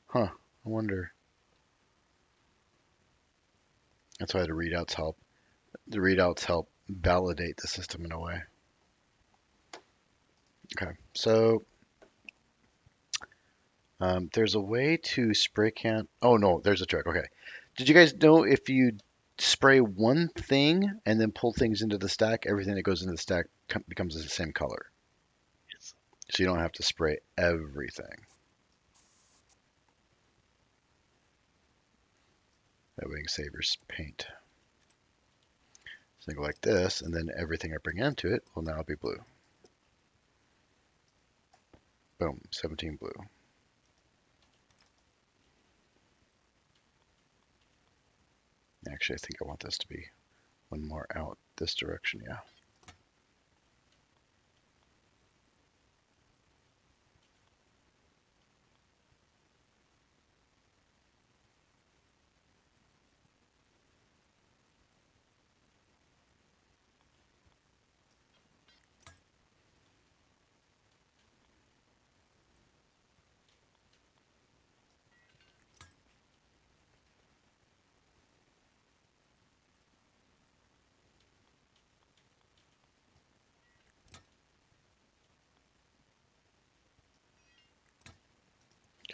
Huh. I wonder. That's why the readouts help. The readouts help validate the system in a way. Okay, so there's a way to spray can. Oh no, there's a trick. Okay, did you guys know if you spray one thing and then pull things into the stack, everything that goes into the stack becomes the same color? Yes. So you don't have to spray everything. That way you can save your paint. So go like this, and then everything I bring into it will now be blue. Boom, 17 blue. Actually, I think I want this to be one more out this direction, yeah.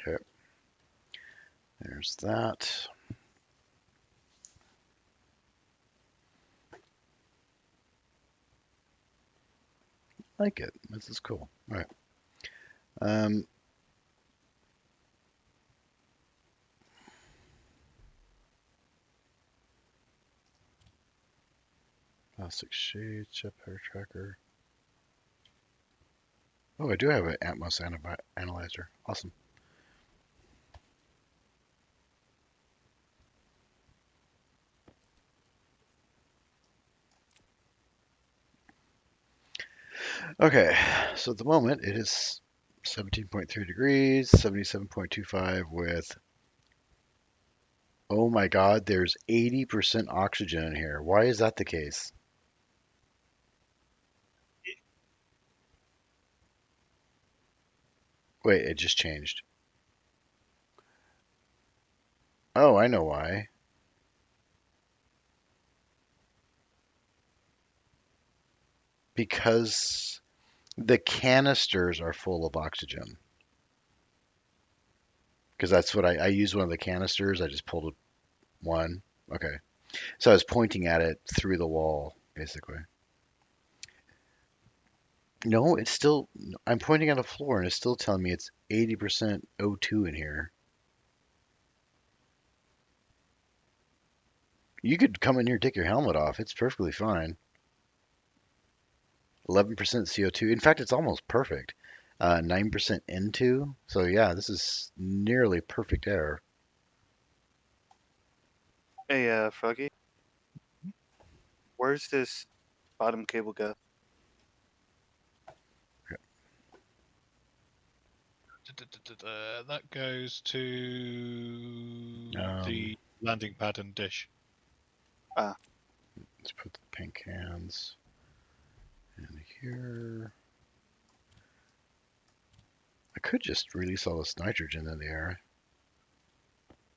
Okay, there's that. I like it. This is cool. All right. Um, Plastic shade, Jetpack tracker. Oh, I do have an Atmos analyzer. Awesome. Okay, so at the moment it is 17.3 degrees, 77.25 with, oh my God, there's 80% oxygen in here. Why is that the case? Wait, it just changed. Oh, I know why. Because the canisters are full of oxygen. Because that's what I used one of the canisters. I just pulled one. Okay. So I was pointing at it through the wall, basically. No, it's still, I'm pointing at a floor and it's still telling me it's 80% O2 in here. You could come in here and take your helmet off. It's perfectly fine. 11% CO2. In fact, it's almost perfect. 9% N2. So yeah, this is nearly perfect air. Hey, Froggy, where's this bottom cable go? That goes to the Um, landing pad and dish. let's put the paint cans in here. I could just release all this nitrogen in the air.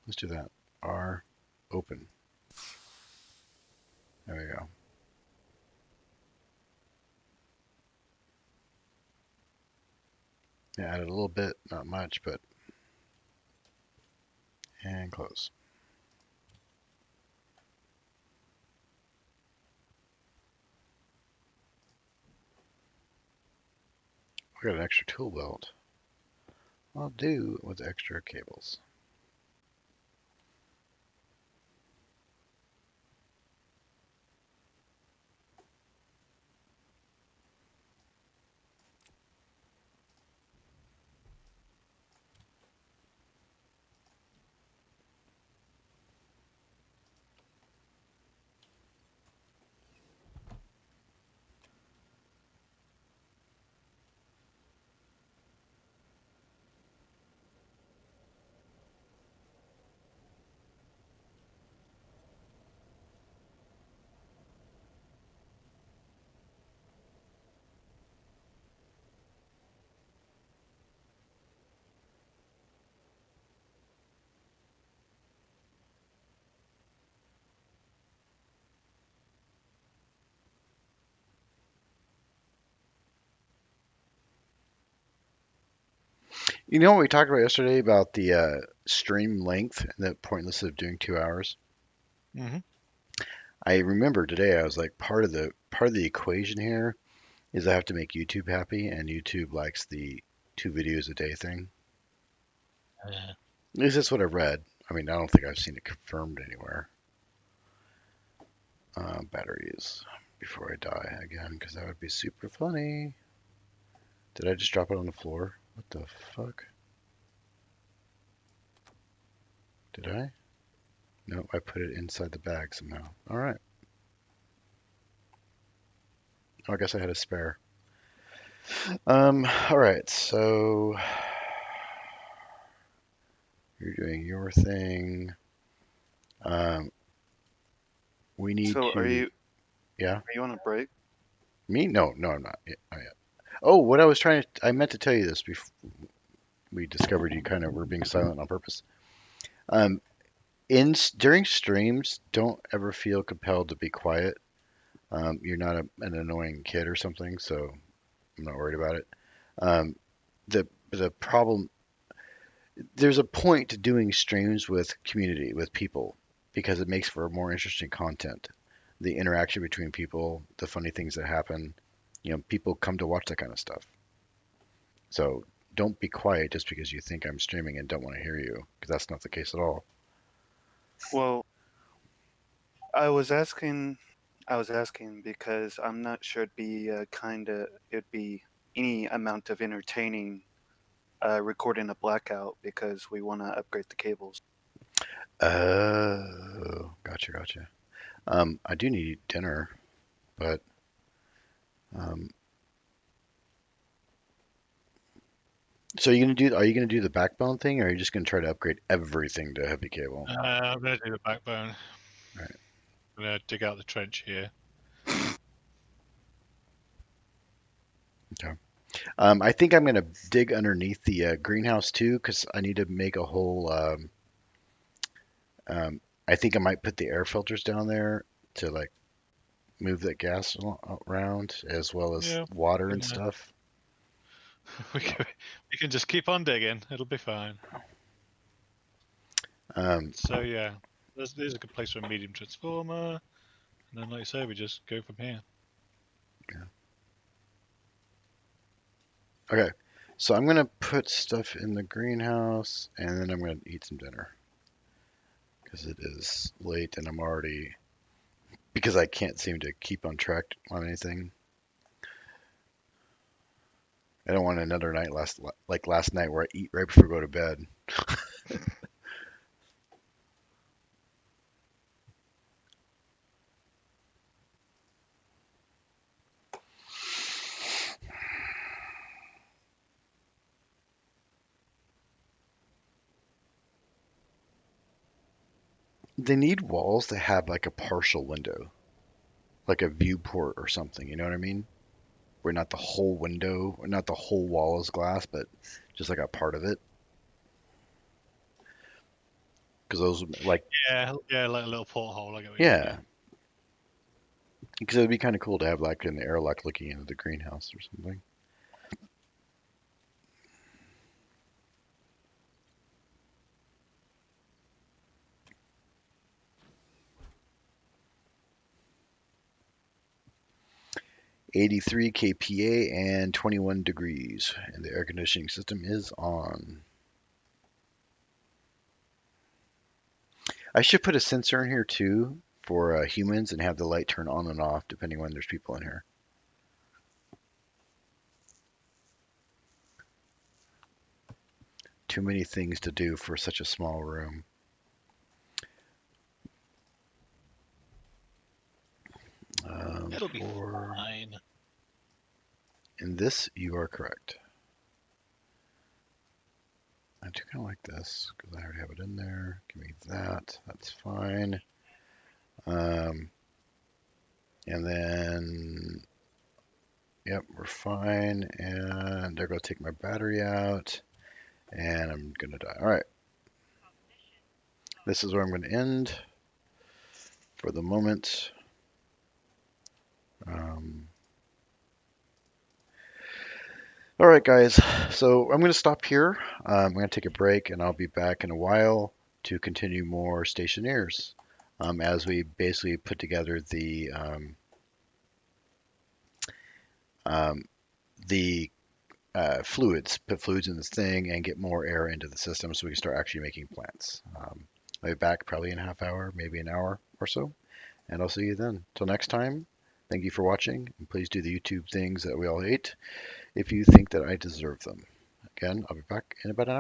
Let's do that. R, open. There we go. Yeah, added a little bit, not much, but, and close. We got an extra tool belt. I'll do with extra cables. You know what we talked about yesterday about the stream length and the pointless of doing 2 hours? Mm-hmm. I remember today I was like part of the equation here is I have to make YouTube happy, and YouTube likes the 2 videos a day thing. At least that's what I read. I mean, I don't think I've seen it confirmed anywhere. Batteries before I die again, because that would be super funny. Did I just drop it on the floor? What the fuck? Did I? No, I put it inside the bag somehow. All right. Oh, I guess I had a spare. All right. So you're doing your thing. Um, we need So to. Yeah. are you on a break? Me? No, no, I'm not. Not yet. Oh, what I was trying to. I meant to tell you this before we discovered you kind of were being silent on purpose. Um, during streams, don't ever feel compelled to be quiet. You're not an annoying kid or something, so I'm not worried about it. Um, the problem, there's a point to doing streams with community, with people, because it makes for more interesting content. The interaction between people, the funny things that happen, people come to watch that kind of stuff. So don't be quiet just because you think I'm streaming and don't want to hear you, because that's not the case at all. Well, I was asking I was asking because I'm not sure it'd be any amount of entertaining recording a blackout because we want to upgrade the cables. Oh, gotcha. I do need dinner, but um, so are you gonna do the backbone thing, or are you just gonna try to upgrade everything to heavy cable? I'm going to do the backbone. Right. I'm going to dig out the trench here. I think I'm gonna dig underneath the greenhouse too, because I need to make a whole. I think I might put the air filters down there to like move that gas around, as well as Yeah, water and yeah. stuff. We can just keep on digging. It'll be fine. So yeah, there's a good place for a medium transformer, and then like you say, we just go from here. Okay, so I'm gonna put stuff in the greenhouse, and then I'm gonna eat some dinner because it is late, and I'm already because I can't seem to keep on track on anything. I don't want another night like last night where I eat right before I go to bed. They need walls that have like a partial window, like a viewport or something. You know what I mean? Where not the whole window, or not the whole wall is glass, but just like a part of it. Because those like Yeah, like a little porthole. I get what you mean. yeah, because it'd be kind of cool to have like an airlock looking into the greenhouse or something. Yeah. 83 kPa and 21 degrees, and the air conditioning system is on. I should put a sensor in here too for humans and have the light turn on and off depending when there's people in here. Too many things to do for such a small room. It'll be For fine. in this, you are correct. I do kind of like this because I already have it in there. Give me that. That's fine. And then, yep, we're fine. And they're going to take my battery out. And I'm going to die. All right. This is where I'm going to end for the moment. All right, guys. So I'm going to stop here. I'm going to take a break, and I'll be back in a while to continue more Stationeers as we basically put together um, the fluids, put fluids in this thing, and get more air into the system so we can start actually making plants. I'll be back probably in a half hour, maybe an hour or so, and I'll see you then. Till next time, thank you for watching, and please do the YouTube things that we all hate if you think that I deserve them. Again, I'll be back in about an hour.